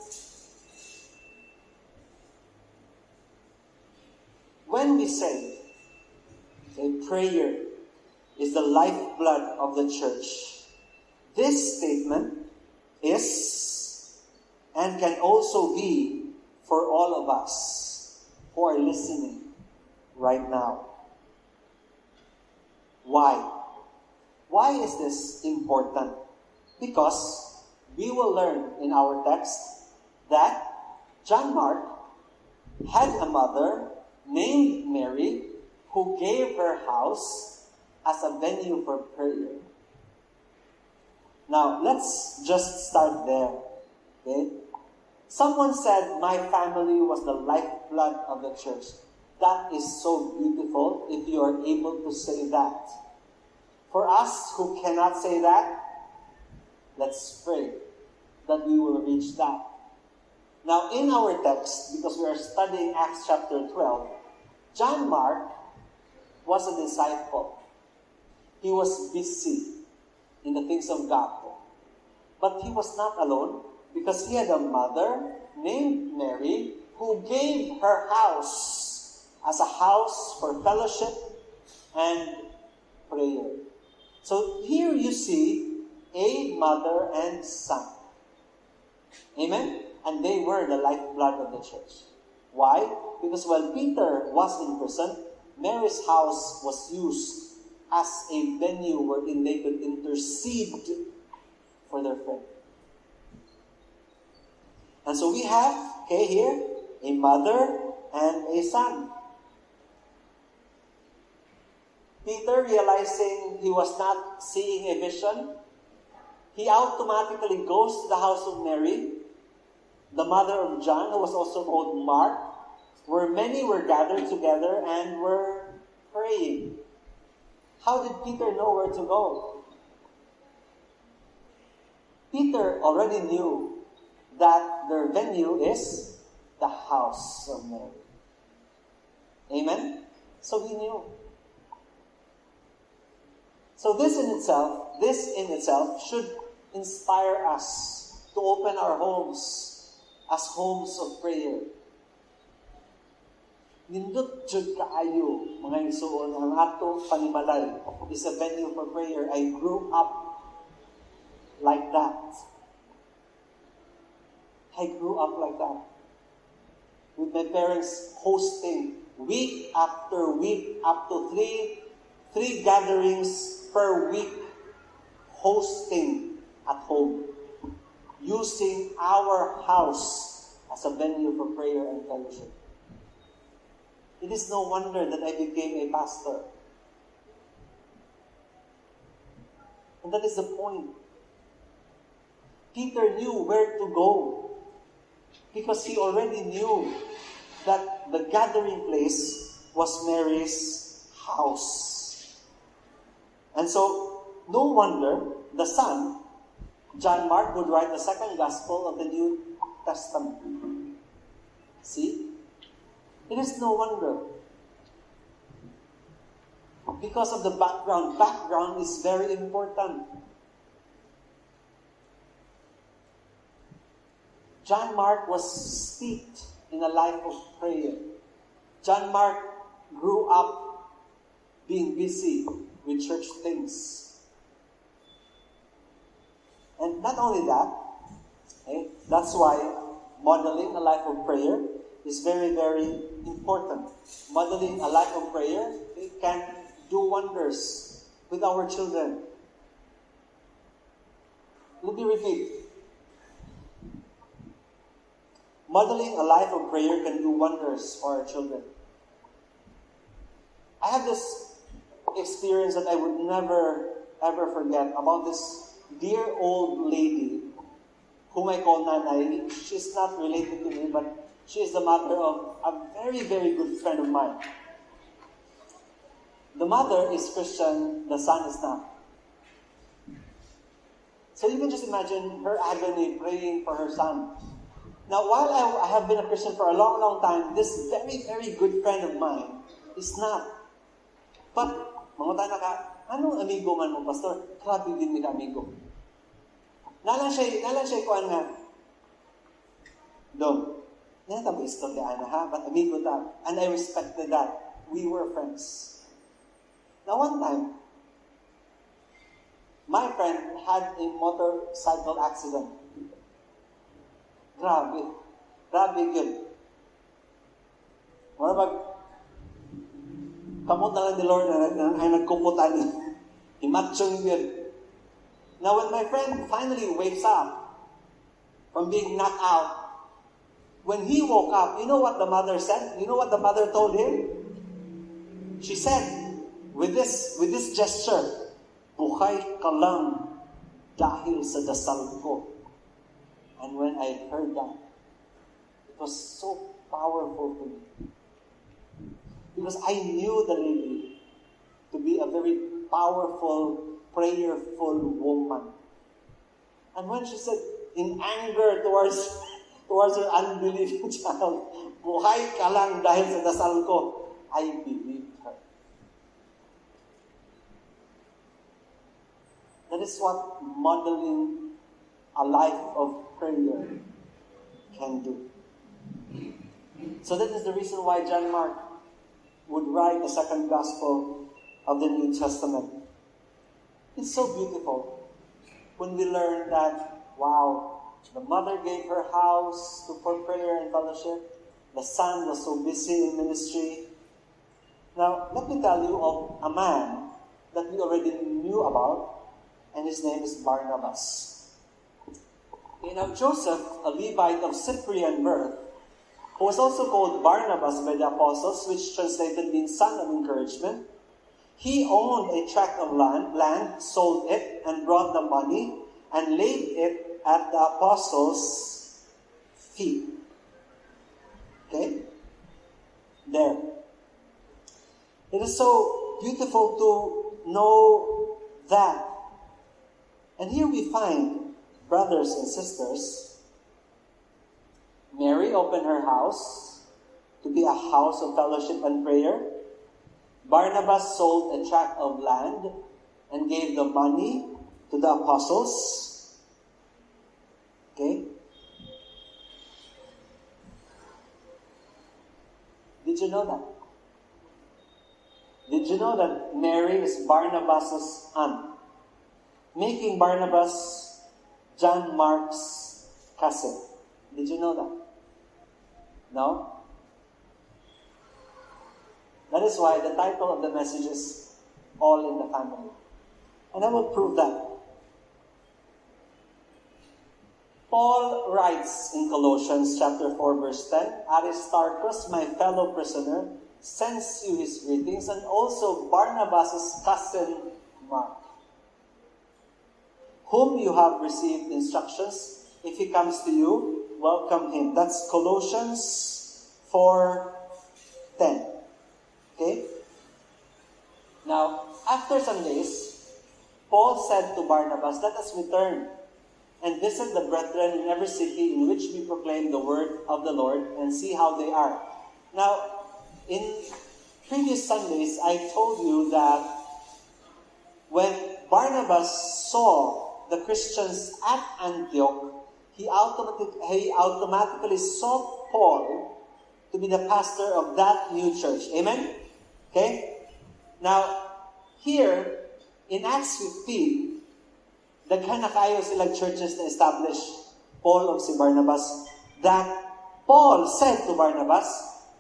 when we say prayer is the lifeblood of the church, this statement is and can also be for all of us who are listening right now. Why? Why is this important? Because we will learn in our text that John Mark had a mother named Mary who gave her house as a venue for prayer. Now, let's just start there. Okay? Someone said, my family was the lifeblood of the church. That is so beautiful if you are able to say that. For us who cannot say that, let's pray that we will reach that. Now, in our text, because we are studying Acts chapter 12, John Mark was a disciple. He was busy in the things of God. But he was not alone because he had a mother named Mary who gave her house as a house for fellowship and prayer. So here you see a mother and son. Amen? And they were the lifeblood of the church. Why? Because while Peter was in prison, Mary's house was used as a venue wherein they could intercede for their friend. And so we have, here, a mother and a son. Peter, realizing he was not seeing a vision, he automatically goes to the house of Mary, the mother of John, who was also called Mark, where many were gathered together and were praying. How did Peter know where to go? Peter already knew that their venue is the house of Mary. Amen? So he knew. So this in itself should inspire us to open our homes as homes of prayer. Nindot jud kaayo, mga igsoon, ang ato panimalay is a venue for prayer. I grew up like that. I grew up like that. With my parents hosting week after week, up to three gatherings per week, hosting at home, using our house as a venue for prayer and fellowship. It is no wonder that I became a pastor. And that is the point. Peter knew where to go because he already knew that the gathering place was Mary's house. And so, no wonder the son, John Mark, would write the second gospel of the New Testament. See? It is no wonder. Because of the background. Background is very important. John Mark was steeped in a life of prayer. John Mark grew up being busy with church things. And not only that, that's why modeling a life of prayer is very, very important. Modeling a life of prayer, it can do wonders with our children. Let me repeat. Modeling a life of prayer can do wonders for our children. I have this experience that I would never, ever forget about this dear old lady whom I call Nanay. She's not related to me, but she is the mother of a very, very good friend of mine. The mother is Christian, the son is not. So you can just imagine her agony praying for her son. Now, while I have been a Christian for a long, long time, this very, very good friend of mine is not. But, mga tayo ka, anong amigo man mo, pastor? Grabe din ni amigo. Nalang siya kuan nga. Dong, nata ba istorya na ha? But amigo ta. And I respected that. We were friends. Now, one time, my friend had a motorcycle accident. Grabe yun. Marabag, kamot na lang ni Lord ay nagkumputan. Himatsyong yun. Now, when my friend finally wakes up from being knocked out, when he woke up, you know what the mother said? You know what the mother told him? She said, with this gesture, buhay ka lang dahil sa dasal ko. And when I heard that, it was so powerful to me. Because I knew the lady to be a very powerful, prayerful woman. And when she said, in anger towards her unbelieving child, buhay ka lang dahil sa dasal ko, I believed her. That is what modeling a life of prayer can do. So that is the reason why John Mark would write the second gospel of the New Testament. It's so beautiful when we learn that, wow, the mother gave her house for prayer and fellowship. The son was so busy in ministry. Now, let me tell you of a man that we already knew about, and his name is Barnabas. You know, Joseph, a Levite of Cyprian birth, who was also called Barnabas by the apostles, which translated means son of encouragement, he owned a tract of land, sold it, and brought the money, and laid it at the apostles' feet. Okay? There. It is so beautiful to know that. And here we find, brothers and sisters, Mary opened her house to be a house of fellowship and prayer. Barnabas sold a tract of land and gave the money to the apostles. Okay? Did you know that? Did you know that Mary is Barnabas' aunt? Making Barnabas John Mark's cousin. Did you know that? No? That is why the title of the message is All in the Family. And I will prove that. Paul writes in Colossians chapter 4 verse 10, Aristarchus, my fellow prisoner, sends you his greetings, and also Barnabas' cousin Mark, whom you have received instructions. If he comes to you, welcome him. That's Colossians 4:10. Okay? Now, after some days, Paul said to Barnabas, let us return and visit the brethren in every city in which we proclaim the word of the Lord and see how they are. Now, in previous Sundays, I told you that when Barnabas saw the Christians at Antioch, he automatically saw Paul to be the pastor of that new church. Amen? Okay? Now, here, in Acts 15, daghan na kayo silang churches na established, Paul of si Barnabas, that Paul said to Barnabas,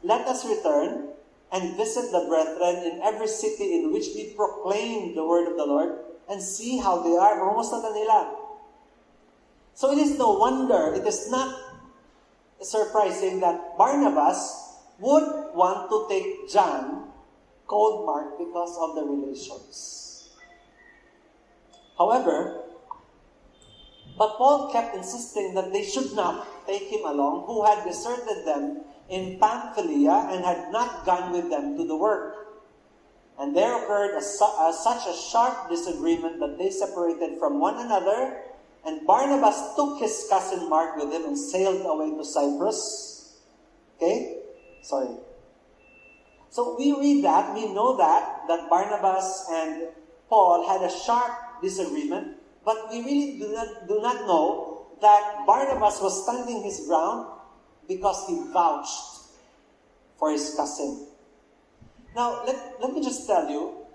let us return and visit the brethren in every city in which we proclaim the word of the Lord and see how they are. Mamusta na nila. So it is no wonder, it is not surprising that Barnabas would want to take John, called Mark, because of the relations. However, but Paul kept insisting that they should not take him along, who had deserted them in Pamphylia and had not gone with them to the work. And there occurred such a sharp disagreement that they separated from one another, and Barnabas took his cousin Mark with him and sailed away to Cyprus. Okay? Sorry. So we read that, we know that Barnabas and Paul had a sharp disagreement, but we really do not know that Barnabas was standing his ground because he vouched for his cousin. Now, let me just tell you,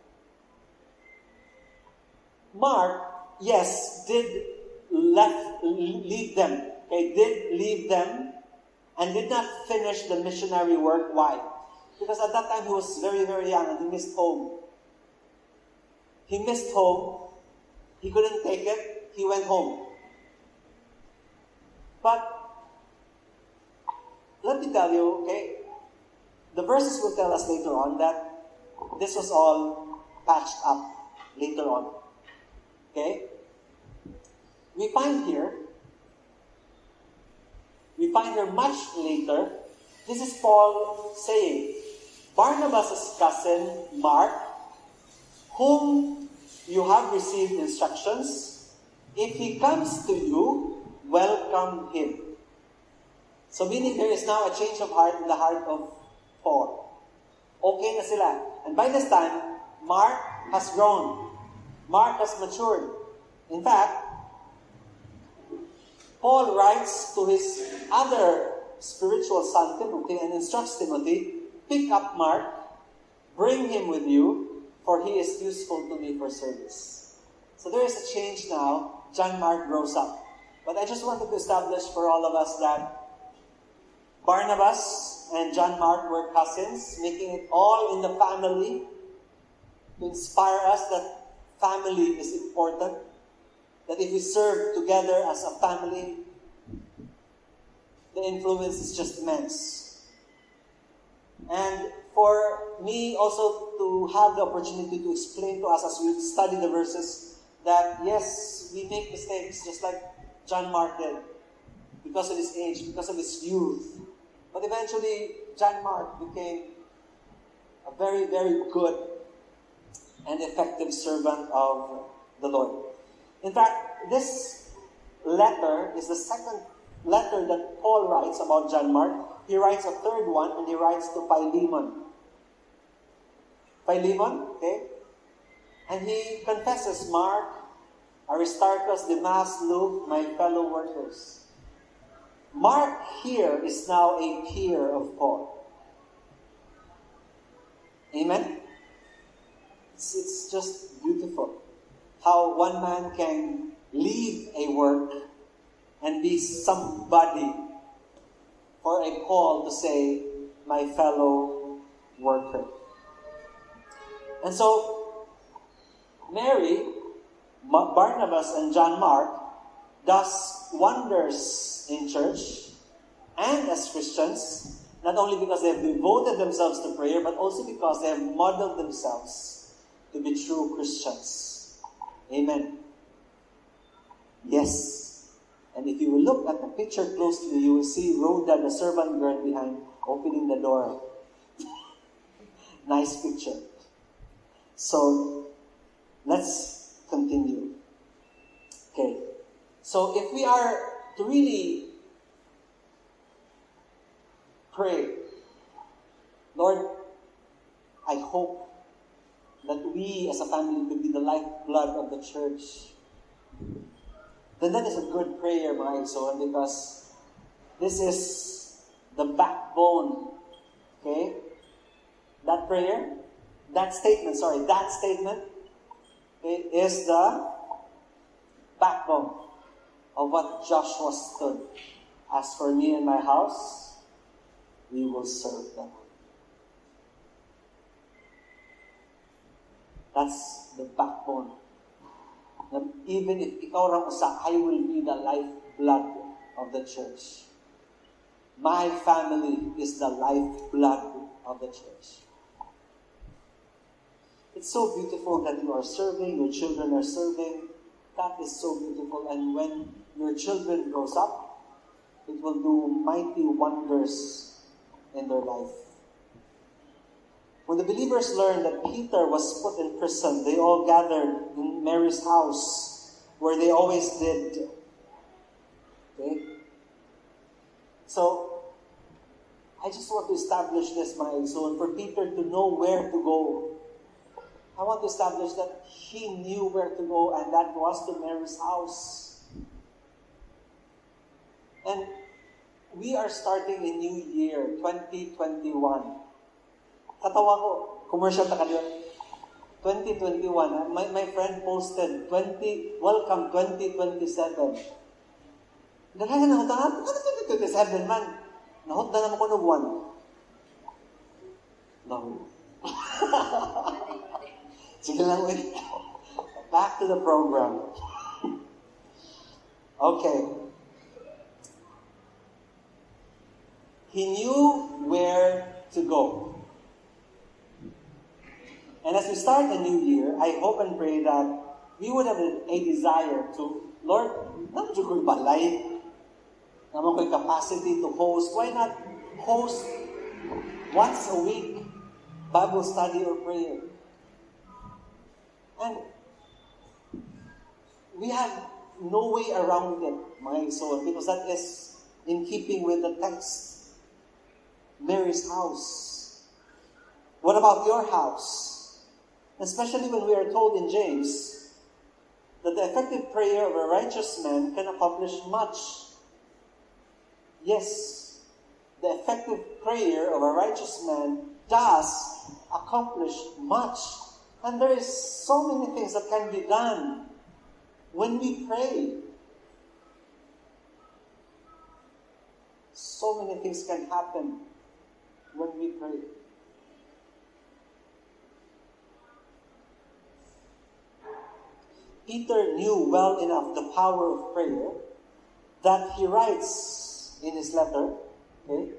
Mark, yes, did leave them. Okay, did leave them and did not finish the missionary work. Why? Because at that time he was very, very young and he missed home. He missed home. He couldn't take it. He went home. But let me tell you, okay, the verses will tell us later on that this was all patched up later on. Okay? We find here much later, this is Paul saying, Barnabas' cousin Mark, whom you have received instructions, if he comes to you, welcome him. So meaning there is now a change of heart in the heart of Paul. Okay na sila. And by this time, Mark has grown. Mark has matured. In fact, Paul writes to his other spiritual son, Timothy, and instructs Timothy, pick up Mark, bring him with you, for he is useful to me for service. So there is a change now. John Mark grows up. But I just wanted to establish for all of us that Barnabas and John Mark were cousins, making it all in the family to inspire us that family is important. That if we serve together as a family, the influence is just immense. And for me also to have the opportunity to explain to us as we study the verses that yes, we make mistakes just like John Mark did because of his age, because of his youth. But eventually, John Mark became a very, very good and effective servant of the Lord. In fact, this letter is the second letter that Paul writes about John Mark. He writes a third one, and he writes to Philemon. Philemon, okay? And he confesses, Mark, Aristarchus, Demas, Luke, my fellow workers. Mark here is now a peer of Paul. Amen? It's just beautiful how one man can leave a work and be somebody for a call to say, my fellow worker. And so, Mary, Barnabas, and John Mark does wonders in church and as Christians, not only because they have devoted themselves to prayer, but also because they have modeled themselves to be true Christians. Amen. Yes. And if you will look at the picture closely, you will see Rhoda, the servant girl behind, opening the door. Nice picture. So, let's continue. Okay. So, if we are to really pray, Lord, I hope that we as a family could be the lifeblood of the church, then that is a good prayer, my son, because this is the backbone, okay? That prayer, that statement okay, is the backbone of what Joshua stood. As for me and my house, we will serve the Lord. That's the backbone. Even if ikaw rang usa, I will be the lifeblood of the church. My family is the lifeblood of the church. It's so beautiful that you are serving, your children are serving. That is so beautiful. And when your children grows up, it will do mighty wonders in their life. When the believers learned that Peter was put in prison, they all gathered in Mary's house, where they always did. Okay? So, I just want to establish this, my soul, for Peter to know where to go. I want to establish that he knew where to go, and that was to Mary's house. And we are starting a new year, 2021. Katawa ko, commercial ta kadyo. 2021. My friend posted, welcome 2027. Daghan na nahutahan. Ano 2027 man? Nahut na naman ko ng one. No. Sige lang, wait. Back to the program. Okay. He knew where to go. And as we start a new year, I hope and pray that we would have a desire to, Lord, naman ko balay, naman ko capacity to host. Why not host once a week Bible study or prayer? And we have no way around it, my soul, because that is in keeping with the text. Mary's house. What about your house? Especially when we are told in James that the effective prayer of a righteous man can accomplish much. Yes, the effective prayer of a righteous man does accomplish much. And there is so many things that can be done when we pray. So many things can happen when we pray. Peter knew well enough the power of prayer that he writes in his letter, okay,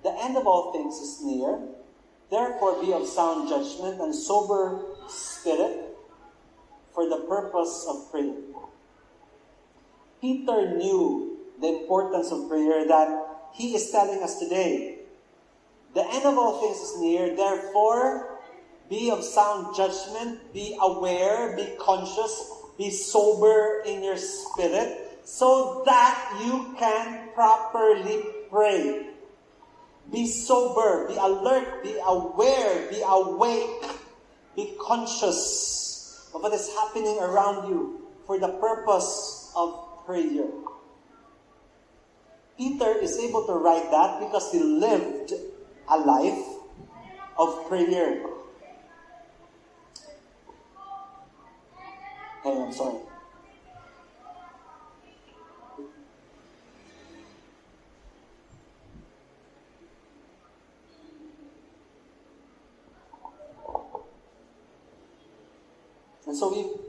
the end of all things is near. Therefore be of sound judgment and sober spirit for the purpose of prayer. Peter knew the importance of prayer that he is telling us today. The end of all things is near. Therefore, be of sound judgment, be aware, be conscious, be sober in your spirit so that you can properly pray. Be sober, be alert, be aware, be awake, be conscious of what is happening around you for the purpose of prayer. Peter is able to write that because he lived a life of prayer. Hey, I'm sorry. And so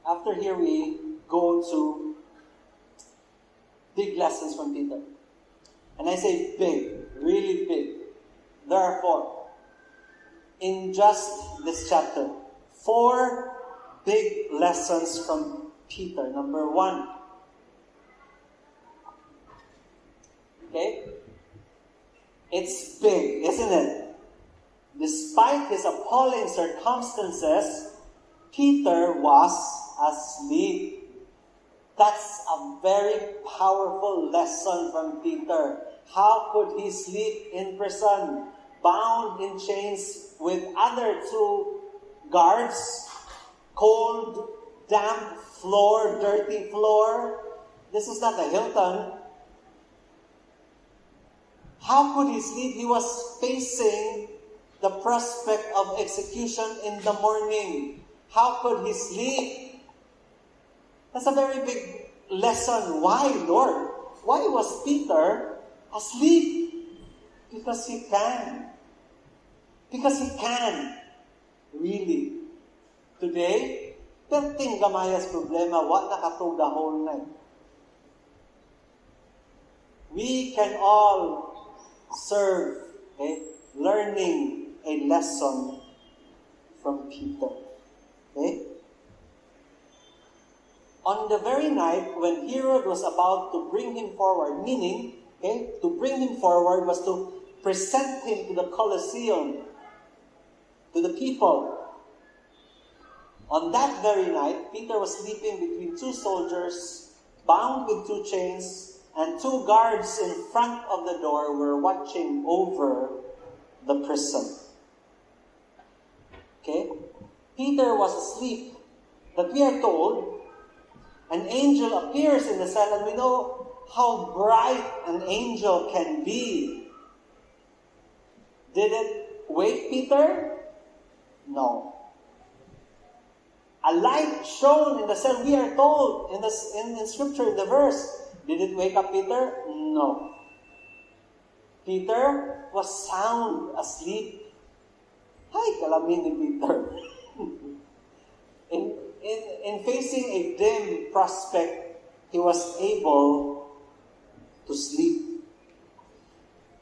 after here we go to big lessons from Peter. And I say big, really big. There are 4. In just this chapter, 4 big lessons from Peter. Number 1. Okay? It's big, isn't it? Despite his appalling circumstances, Peter was asleep. That's a very powerful lesson from Peter. How could he sleep in prison, bound in chains with other 2 guards? Cold, damp floor, dirty floor. This is not a Hilton. How could he sleep? He was facing the prospect of execution in the morning. How could he sleep? That's a very big lesson. Why, Lord? Why was Peter asleep? Because he can. Because he can. Really. Today, perting gamayas problema, wa nakatugahon na. We can all serve, okay, learning a lesson from Peter. Okay? On the very night when Herod was about to bring him forward, meaning, okay, to bring him forward was to present him to the Colosseum, to the people. On that very night, Peter was sleeping between 2 soldiers, bound with 2 chains, and 2 guards in front of the door were watching over the prison. Okay? Peter was asleep, but we are told an angel appears in the cell, and we know how bright an angel can be. Did it wake Peter? No. A light shone in the cell, we are told in scripture, in the verse. Did it wake up Peter? No. Peter was sound asleep. Ay, kalamin ni Peter. In facing a dim prospect, he was able to sleep.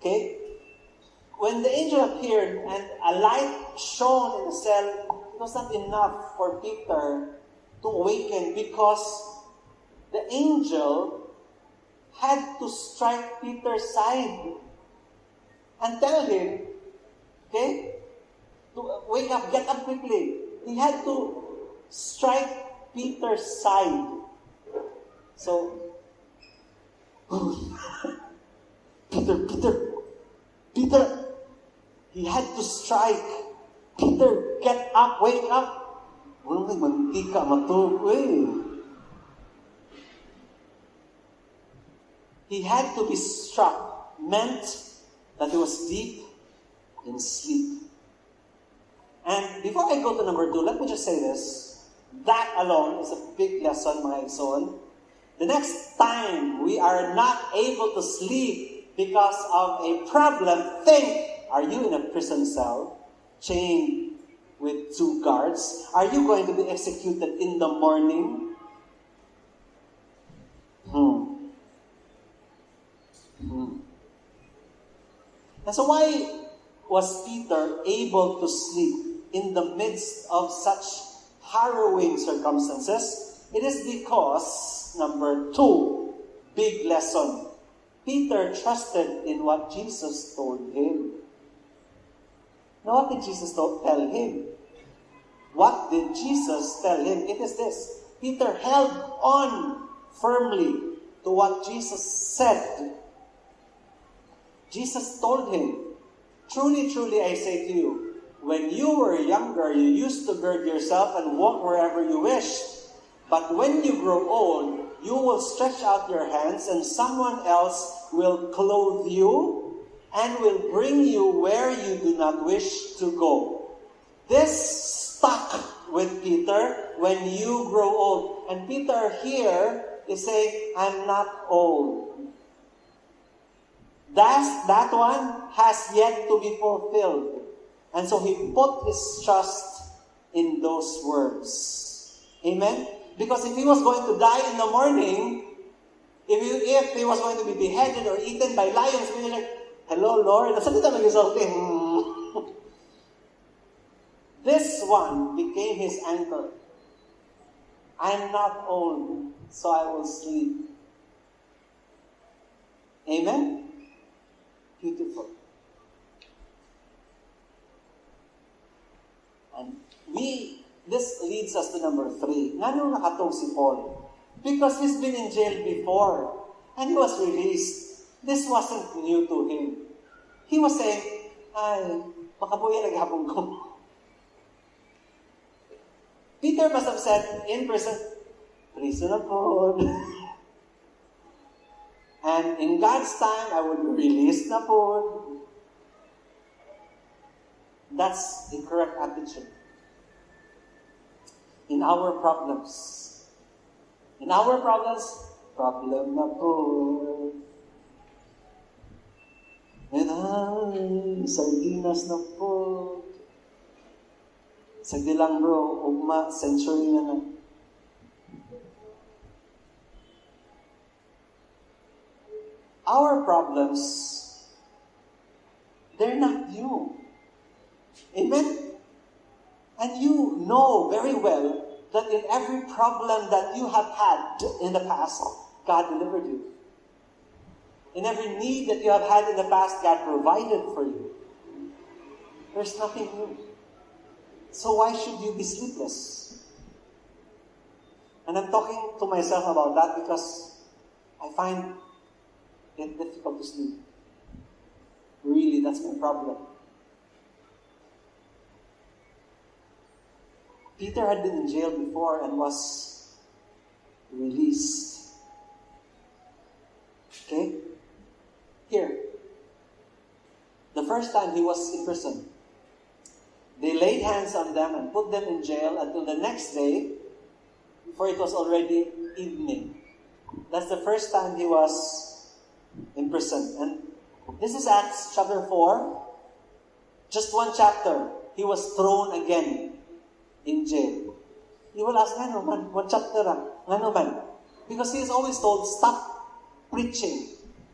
Okay? When the angel appeared and a light shone in the cell, it was not enough for Peter to awaken because the angel had to strike Peter's side and tell him, okay, to wake up, get up quickly. He had to strike Peter's side. So, Peter, he had to strike. Peter, get up, wake up. Wala mantika matulog eh. He had to be struck, meant that he was deep in sleep. And before I go to number 2, let me just say this. That alone is a big lesson, mga son. The next time we are not able to sleep because of a problem, think, are you in a prison cell, chained with 2 guards? Are you going to be executed in the morning? And so why was Peter able to sleep in the midst of such harrowing circumstances? It is because, number 2, big lesson. Peter trusted in what Jesus told him. Now, what did Jesus tell him? What did Jesus tell him? It is this. Peter held on firmly to what Jesus said. Jesus told him, truly, truly, I say to you, when you were younger, you used to gird yourself and walk wherever you wished. But when you grow old, you will stretch out your hands and someone else will clothe you and will bring you where you do not wish to go. This stuck with Peter when you grow old. And Peter here is saying, I'm not old. That one has yet to be fulfilled. And so he put his trust in those words. Amen? Because if he was going to die in the morning, if he was going to be beheaded or eaten by lions, we were like, hello, Lord, nasa dito mag-isulting? This one became his anchor. I'm not old, so I will sleep. Amen? Beautiful. And this leads us to number 3. Ngano nakatong si Paul? Because he's been in jail before. And he was released. This wasn't new to him. He was saying, ay, makabuya naghapon ko. Peter must have said in prison, prison na po. And in God's time, I would release na po. That's the correct attitude. In our problems. Problem na po. And sardinas na po. Sagdi lang bro, ugma, century na na. Our problems, they're not new. Amen? And you know very well that in every problem that you have had in the past, God delivered you. In every need that you have had in the past, God provided for you. There's nothing new. So why should you be sleepless? And I'm talking to myself about that because I find it difficult to sleep. Really, that's my problem. Peter had been in jail before and was released. Okay? Here. The first time he was in prison, they laid hands on them and put them in jail until the next day, before it was already evening. That's the first time he was in prison. And this is Acts chapter 4. Just one chapter. He was thrown again in jail. You will ask, ano man, one chapter lang. Ano man? Because he is always told, stop preaching.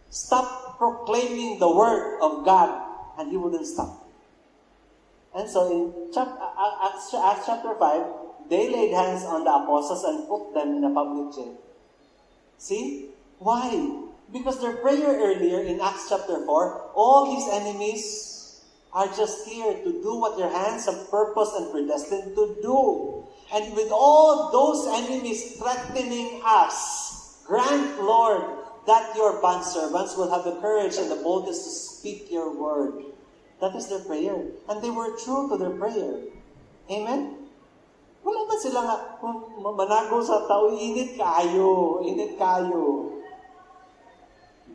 Stop proclaiming the word of God, and he wouldn't stop. And so in Acts chapter 5, they laid hands on the apostles and put them in a public jail. See? Why? Because their prayer earlier in Acts chapter 4, all his enemies are just here to do what their hands have purposed and predestined to do. And with all those enemies threatening us, grant, Lord, that your bondservants will have the courage and the boldness to speak your word. That is their prayer. And they were true to their prayer. Amen? Wala ba sila nga, kung manago sa tao, init kayo.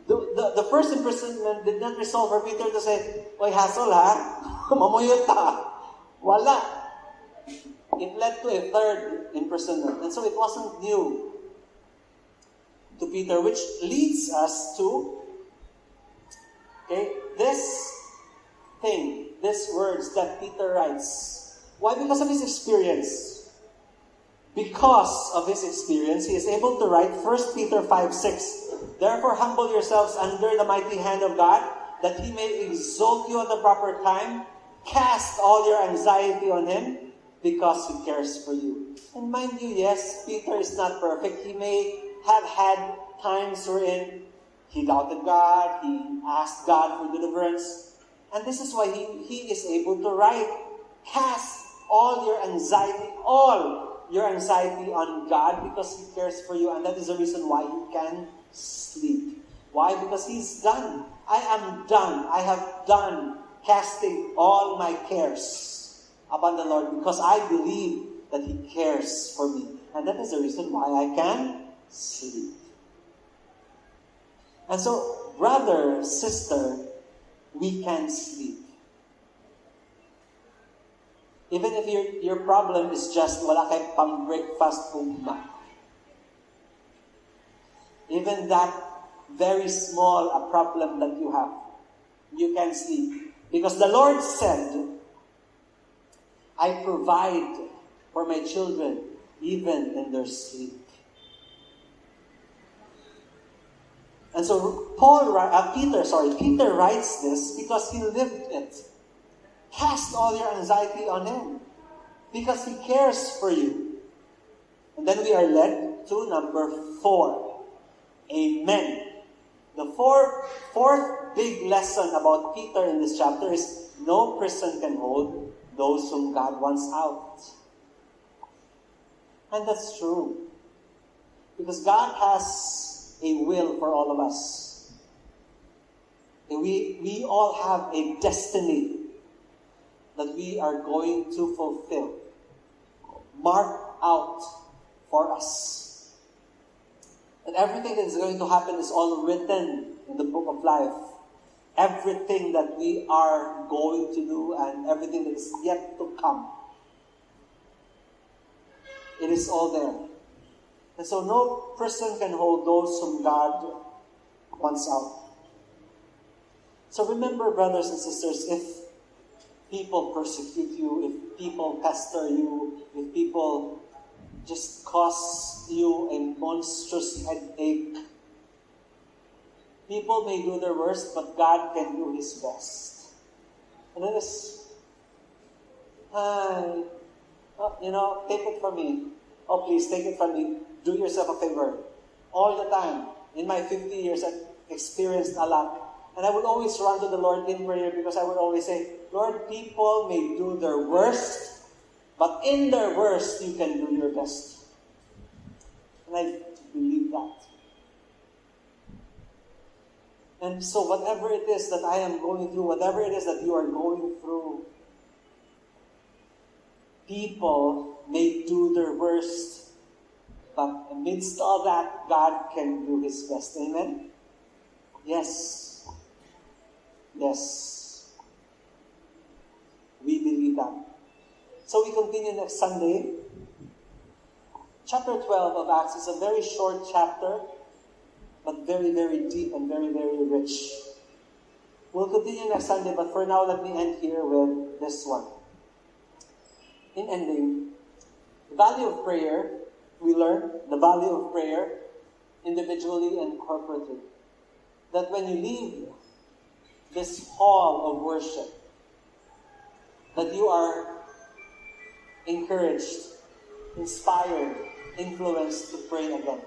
The first imprisonment did not result for Peter to say, "Oy, hassle ha, mamuyot ta." Wala. It led to a third imprisonment. And so it wasn't new to Peter, which leads us to these words that Peter writes. Why? Because of his experience. Because of his experience, he is able to write 1 Peter 5:6. Therefore, humble yourselves under the mighty hand of God, that he may exalt you at the proper time. Cast all your anxiety on him, because he cares for you. And mind you, yes, Peter is not perfect. He may have had times wherein he doubted God, he asked God for deliverance. And this is why he is able to write, cast all your anxiety on God, because he cares for you. And that is the reason why you can sleep. Why? Because he's done. I am done. I have done casting all my cares upon the Lord, because I believe that he cares for me. And that is the reason why I can sleep. And so, brother, sister, we can sleep. Even if your problem is just wala kay pang breakfast ugma. Even that very small a problem that you have, you can sleep. Because the Lord said, I provide for my children even in their sleep. And so Peter writes this because he lived it. Cast all your anxiety on him, because he cares for you. And then we are led to number 4. Amen. The fourth big lesson about Peter in this chapter is no prison can hold those whom God wants out. And that's true. Because God has a will for all of us. And we all have a destiny that we are going to fulfill. Marked out for us. And everything that is going to happen is all written in the book of life. Everything that we are going to do and everything that is yet to come. It is all there. And so no prison can hold those whom God wants out. So remember, brothers and sisters, if people persecute you, if people pester you, if people just cause you a monstrous headache, people may do their worst, but God can do his best. And it is, take it from me. Oh, please, take it from me. Do yourself a favor. All the time, in my 50 years, I've experienced a lot. And I would always run to the Lord in prayer, because I would always say, Lord, people may do their worst, but in their worst, you can do your best. And I believe that. And so whatever it is that I am going through, whatever it is that you are going through, people may do their worst, but amidst all that, God can do his best. Amen? Yes. Yes. We believe that. So we continue next Sunday. Chapter 12 of Acts is a very short chapter, but very, very deep and very, very rich. We'll continue next Sunday, but for now, let me end here with this one. In ending, the value of prayer, we learn the value of prayer individually and corporately. that when you leave this hall of worship, that you are encouraged, inspired, influenced to pray again.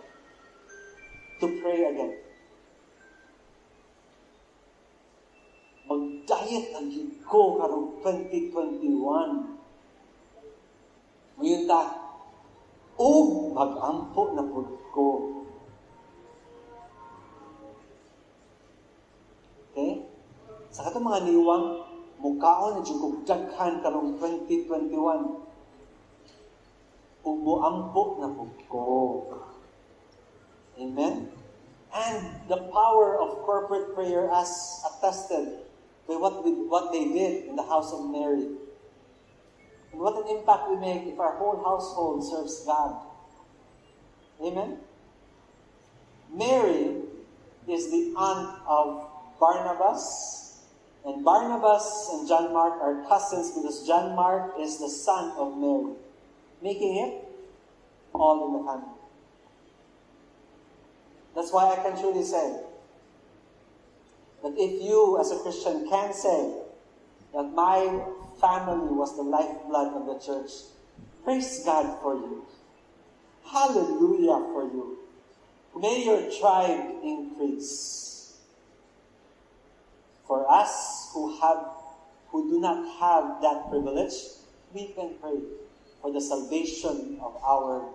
To pray again. Mag-diet ang ko karong 2021. Ngayon mag-ampo na po ko. Okay? Sa katong mga niwang, mukhaon na dyan kong daghan karong 2021. Umuampo na po ko. Amen? And the power of corporate prayer as attested by what they did in the house of Mary. And what an impact we make if our whole household serves God. Amen? Mary is the aunt of Barnabas. And Barnabas and John Mark are cousins because John Mark is the son of Mary, making it all in the family. That's why I can truly say that if you as a Christian can say that my family was the lifeblood of the church, praise God for you. Hallelujah for you. May your tribe increase. For us who do not have that privilege, we can pray for the salvation of our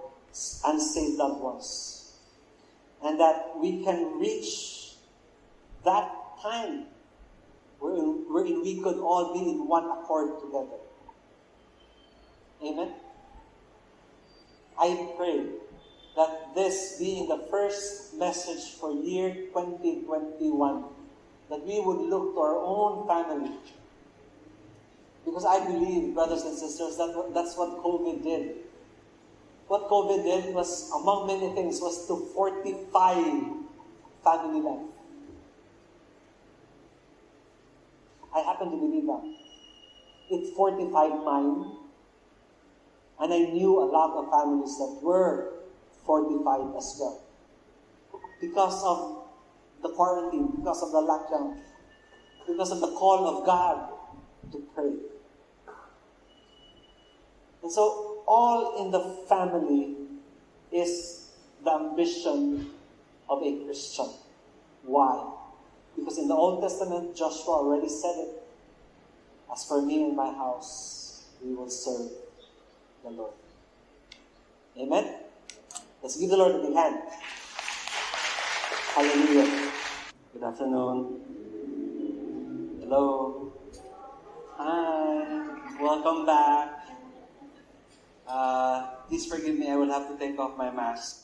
unsaved loved ones. And that we can reach that time wherein we could all be in one accord together. Amen? I pray that this being the first message for year 2021, that we would look to our own family. Because I believe, brothers and sisters, that's what COVID did. What COVID did was, among many things, was to fortify family life. I happen to believe that. It fortified mine. And I knew a lot of families that were fortified as well. Because of the quarantine, because of the lockdown, because of the call of God to pray. And so, all in the family is the ambition of a Christian. Why? Because in the Old Testament, Joshua already said it. As for me and my house, we will serve the Lord. Amen? Let's give the Lord a big hand. Hallelujah. Good afternoon. Hello. Hi. Welcome back. Please forgive me, I will have to take off my mask.